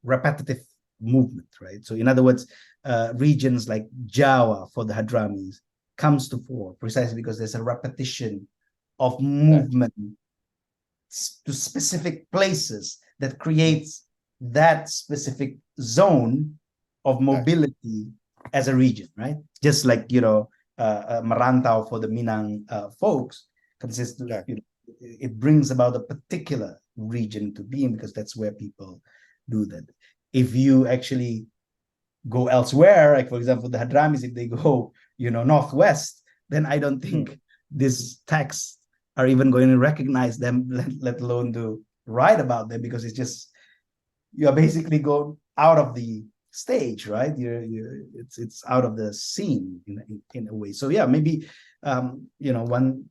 repetitive movement, right? So in other words, regions like Jāwa for the Hadramis comes to fore precisely because there's a repetition of movement to specific places that creates that specific zone of mobility as a region, right? Just like Merantau for the Minang folks consists of, it brings about a particular region to being because that's where people do that. If you actually go elsewhere, like for example the Hadramis, if they go northwest, then I don't think these texts are even going to recognize them, let alone to write about them, because it's just you're basically going out of the stage, right? It's out of the scene in a way. So yeah, maybe one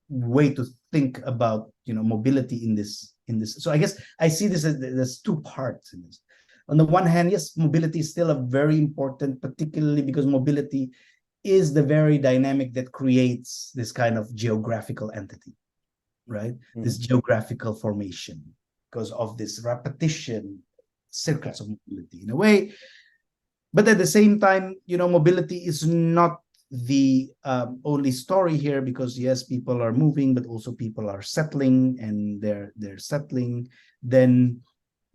way to think about mobility in this. So I guess I see this as there's two parts in this. On the one hand, yes, mobility is still a very important, particularly because mobility is the very dynamic that creates this kind of geographical entity, right? This geographical formation because of this repetition circuits of mobility in a way. But at the same time, mobility is not the only story here, because yes, people are moving, but also people are settling, and they're settling. Then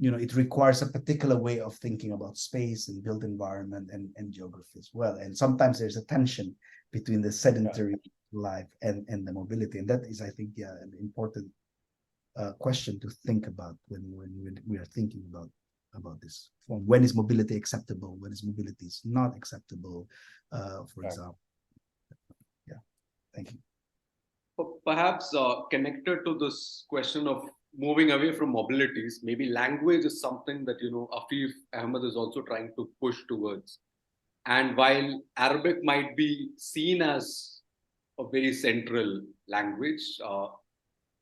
it requires a particular way of thinking about space and built environment and geography as well. And sometimes there's a tension between the sedentary life and the mobility, and that is, I think, an important question to think about when we are thinking about this form. When is mobility acceptable? When is mobility is not acceptable? For example. Yeah, thank you. Perhaps connected to this question of moving away from mobilities, maybe language is something that Afif Ahmed is also trying to push towards. And while Arabic might be seen as a very central language,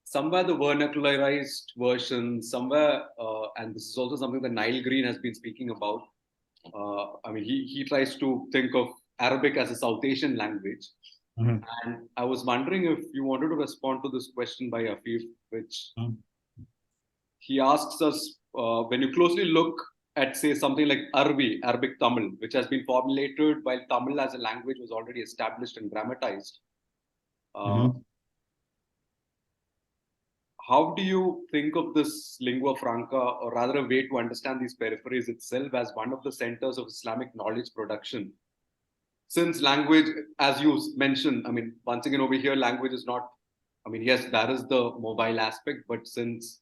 somewhere the vernacularized version, somewhere, and this is also something that Niall Green has been speaking about. He tries to think of Arabic as a South Asian language. And I was wondering if you wanted to respond to this question by Afif, which he asks us, when you closely look at, say, something like Arabic Tamil, which has been formulated while Tamil as a language was already established and grammatized. How do you think of this lingua franca, or rather a way to understand these peripheries itself, as one of the centers of Islamic knowledge production? Since language, as you mentioned, once again over here, language is not, yes, that is the mobile aspect, but since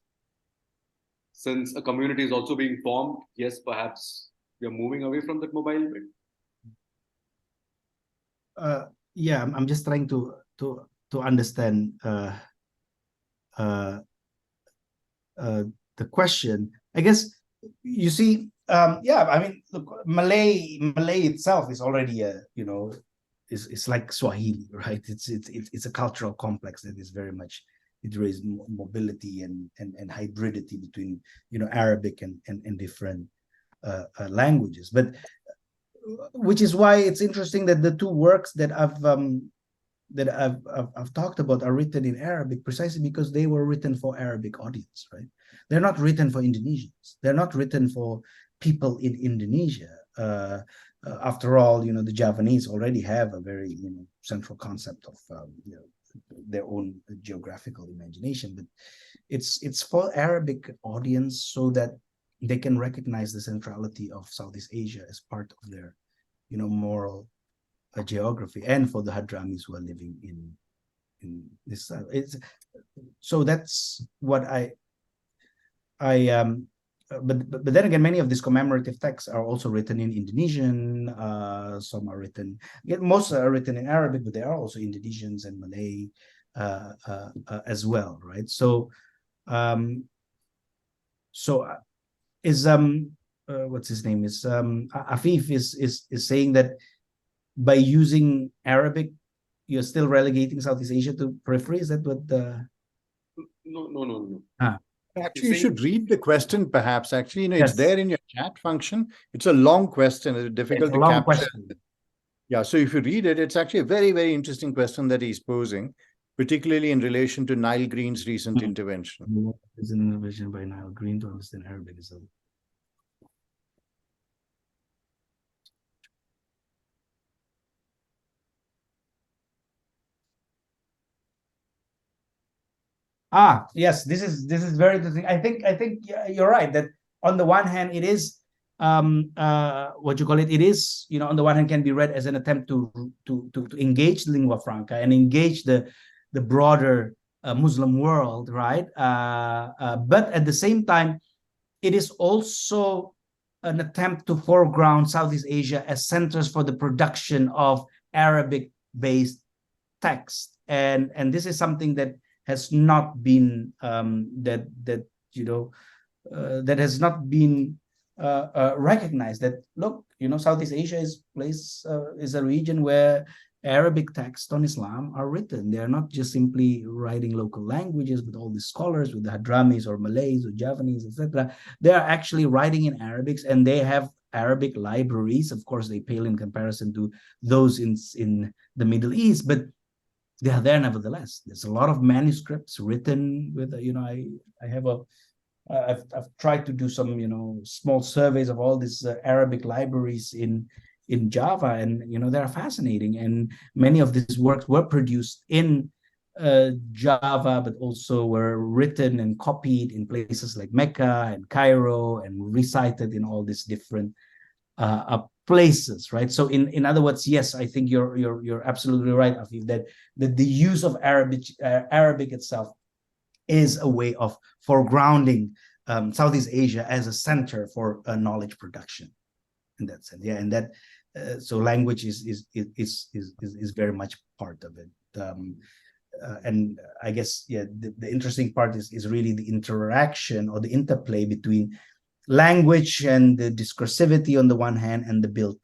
a community is also being formed, yes, perhaps we are moving away from that mobile bit. Yeah, I'm just trying to understand the question. I guess you see, look, Malay itself is already it's like Swahili, right? It's a cultural complex that is very much, it raises mobility and hybridity between Arabic and different languages. But which is why it's interesting that the two works that I've talked about are written in Arabic, precisely because they were written for Arabic audience, right? They're not written for Indonesians. They're not written for people in Indonesia. After all, the Javanese already have a very central concept of their own geographical imagination, but it's for Arabic audience so that they can recognize the centrality of Southeast Asia as part of their moral geography, and for the Hadramis who are living in this. So that's what I but then again, many of these commemorative texts are also written in Indonesian. Some are written, most are written in Arabic, but there are also Indonesians and Malay as well, right? So, is what's his name is Afif is saying that by using Arabic, you're still relegating Southeast Asia to periphery. Is that what the? No. Actually, you should read the question, perhaps. Actually, it's Yes. there in your chat function. It's a long question. It's difficult to capture. Question. Yeah, so if you read it, it's actually a very, very interesting question that he's posing, particularly in relation to Nile Green's recent intervention. It's an intervention by Nile Green to understand Arabic. Yes, this is very interesting. I think you're right that on the one hand it is what you call it. It is, on the one hand, can be read as an attempt to engage lingua franca and engage the broader Muslim world, right? But at the same time, it is also an attempt to foreground Southeast Asia as centers for the production of Arabic-based text, and this is something that has not been that has not been recognized. That look, Southeast Asia is a region where Arabic texts on Islam are written. They are not just simply writing local languages with all the scholars, with the Hadramis or Malays or Javanese, etc. They are actually writing in Arabics, and they have Arabic libraries. Of course, they pale in comparison to those in the Middle East, but they are there nevertheless. There's a lot of manuscripts written with, I've tried to do some, small surveys of all these Arabic libraries in Java, and they are fascinating. And many of these works were produced in Java, but also were written and copied in places like Mecca and Cairo, and recited in all these different places, right? So in other words, yes, I think you're absolutely right, Afif, that the use of Arabic itself is a way of foregrounding Southeast Asia as a center for knowledge production in that sense. Yeah, and that so language is very much part of it. And I guess, yeah, the interesting part is really the interaction or the interplay between language and the discursivity on the one hand, and the built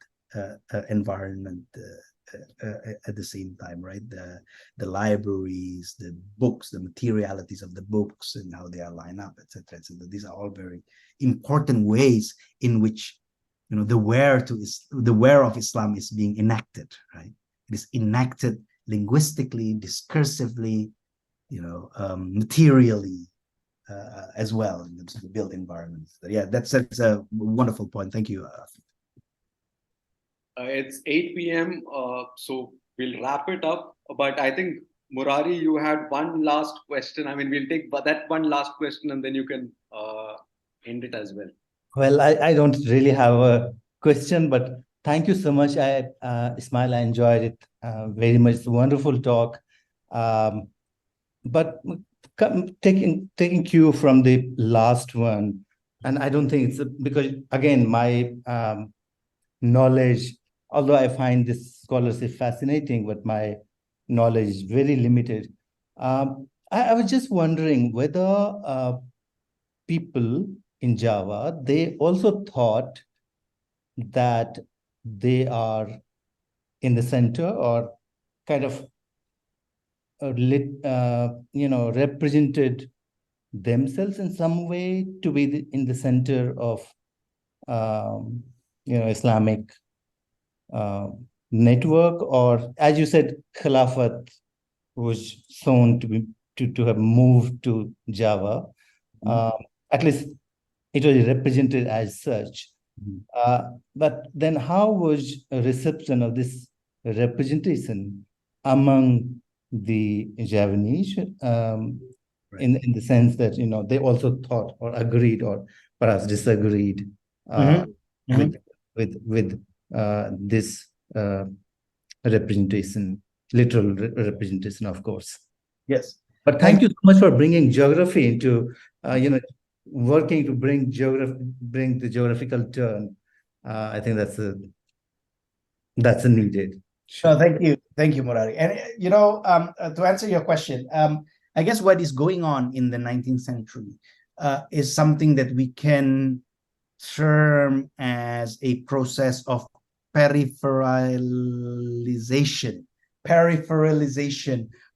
environment at the same time, right? The libraries, the books, the materialities of the books, and how they are lined up, etc., etc. These are all very important ways in which the where of Islam is being enacted, right? It is enacted linguistically, discursively, materially, as well in the built environment. So yeah, that's a wonderful point. Thank you. It's 8 p.m. So we'll wrap it up. But I think, Murari, you had one last question. I mean, we'll take that one last question, and then you can end it as well. Well, I don't really have a question, but thank you so much. Ismail, I enjoyed it very much. It's a wonderful talk. But taking cue from the last one, and I don't think it's because, again, my knowledge, although I find this scholarship fascinating, but my knowledge is very limited. I was just wondering whether people in Jāwa, they also thought that they are in the center, or kind of represented themselves in some way to be in the center of Islamic network, or, as you said, Khilafat was shown to have moved to Jāwa. At least it was represented as such. But then how was a reception of this representation among the Javanese, in the sense that they also thought or agreed or perhaps disagreed with this representation, literal representation, of course. Yes. But thank you so much for bringing geography into working to bring the geographical turn. I think that's a needed. Sure. Thank you, Murari. And to answer your question, I guess what is going on in the 19th century is something that we can term as a process of peripheralization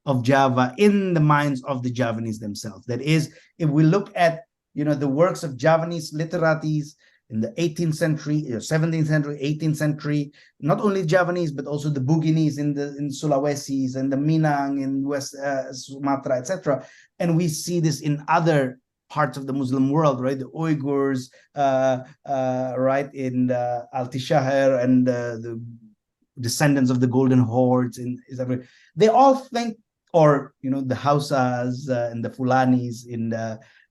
of Java in the minds of the Javanese themselves. That is, if we look at the works of Javanese literates in the 18th century, 17th century, 18th century, not only Javanese but also the Buginese in Sulawesi and the Minang in West Sumatra, etc. And we see this in other parts of the Muslim world, right? The Uyghurs, right, in Al-Tishahar and the descendants of the Golden Hordes they all think, or the Hausas and the Fulanis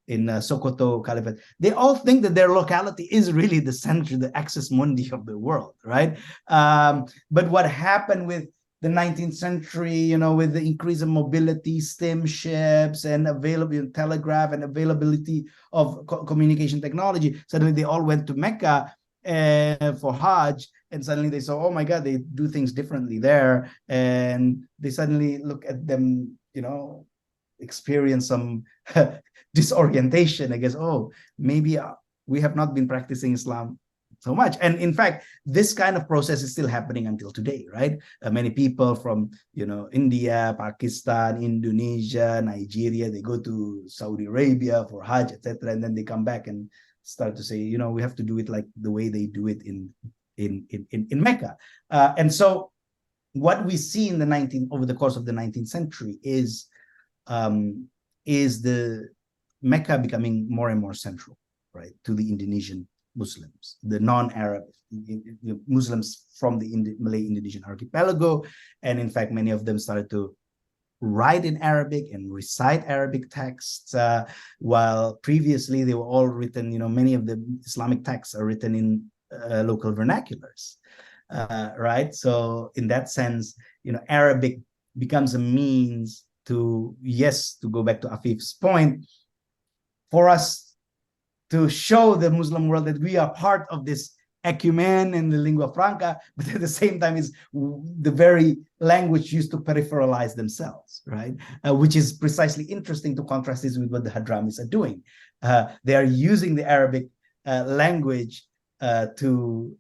in Sokoto Caliphate, they all think that their locality is really the center, the axis mundi of the world, right? But what happened with the 19th century, with the increase of mobility, steamships, and available telegraph and availability of communication technology, suddenly they all went to Mecca for Hajj, and suddenly they saw, oh my God, they do things differently there, and they suddenly look at them, experience some disorientation. I guess, oh, maybe we have not been practicing Islam so much. And in fact, this kind of process is still happening until today, right? Many people from, India, Pakistan, Indonesia, Nigeria, they go to Saudi Arabia for Hajj, etc., and then they come back and start to say, we have to do it like the way they do it in Mecca. And so what we see over the course of the 19th century is the Mecca becoming more and more central, right, to the Indonesian Muslims, the non-Arab Muslims from the Malay-Indonesian archipelago. And in fact, many of them started to write in Arabic and recite Arabic texts, while previously they were all written, many of the Islamic texts are written in local vernaculars, right? So in that sense, Arabic becomes a means to go back to Afif's point, for us to show the Muslim world that we are part of this ecumen and the lingua franca, but at the same time is the very language used to peripheralize themselves, right? Which is precisely interesting to contrast this with what the Hadramis are doing. They are using the Arabic language to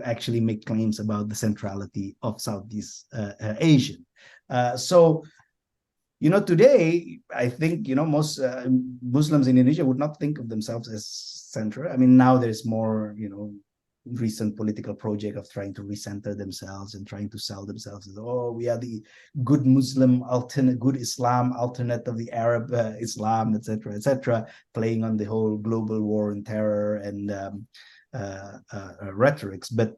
actually make claims about the centrality of Southeast Asian. So, today, I think, most Muslims in Indonesia would not think of themselves as central. I mean, now there's more, recent political project of trying to recenter themselves and trying to sell themselves as, oh, we are the good Muslim alternate, good Islam alternate of the Arab Islam, etc., playing on the whole global war and terror and rhetorics. But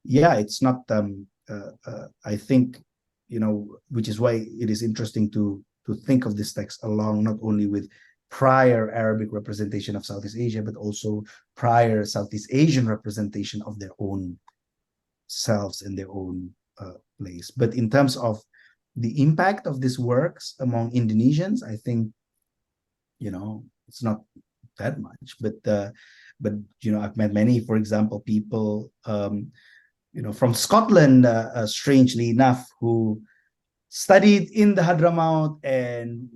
yeah, it's not. I think, which is why it is interesting to think of this text along not only with prior Arabic representation of Southeast Asia, but also prior Southeast Asian representation of their own selves and their own place. But in terms of the impact of these works among Indonesians, I think, it's not that much. But I've met many, for example, people, from Scotland, strangely enough, who studied in the Hadramaut and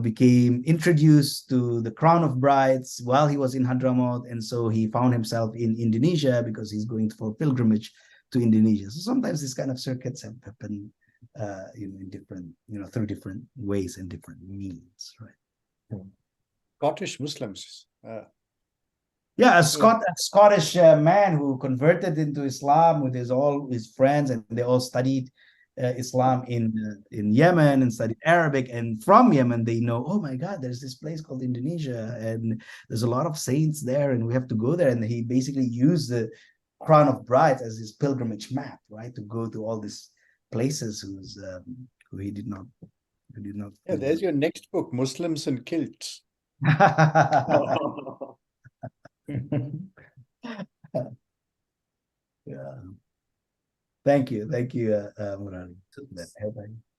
became introduced to the crown of brides while he was in Hadramaut, and so he found himself in Indonesia because he's going for pilgrimage to Indonesia. So sometimes these kind of circuits have happened, in different, through different ways and different means, right? Scottish Muslims. Yeah, a Scottish man who converted into Islam with all his friends, and they all studied Islam in Yemen and studied Arabic. And from Yemen, they know, oh my God, there's this place called Indonesia, and there's a lot of saints there, and we have to go there. And he basically used the Crown of Brides as his pilgrimage map, right, to go to all these places who he did not. Yeah, there's your next book, Muslims in Kilts. Yeah. Thank you, Murari.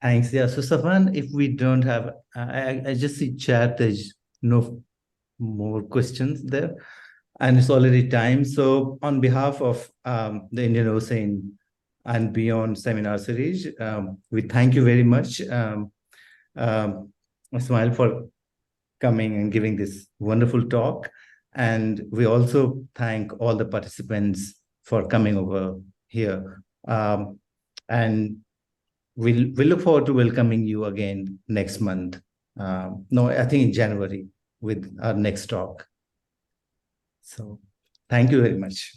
Thanks. Yeah. So, Safan, if we don't have, I just see chat, there's no more questions there. And it's already time. So, on behalf of the Indian Ocean and Beyond seminar series, we thank you very much, Ismail, for coming and giving this wonderful talk. And we also thank all the participants for coming over here. And we look forward to welcoming you again next month. No, I think in January with our next talk. So thank you very much.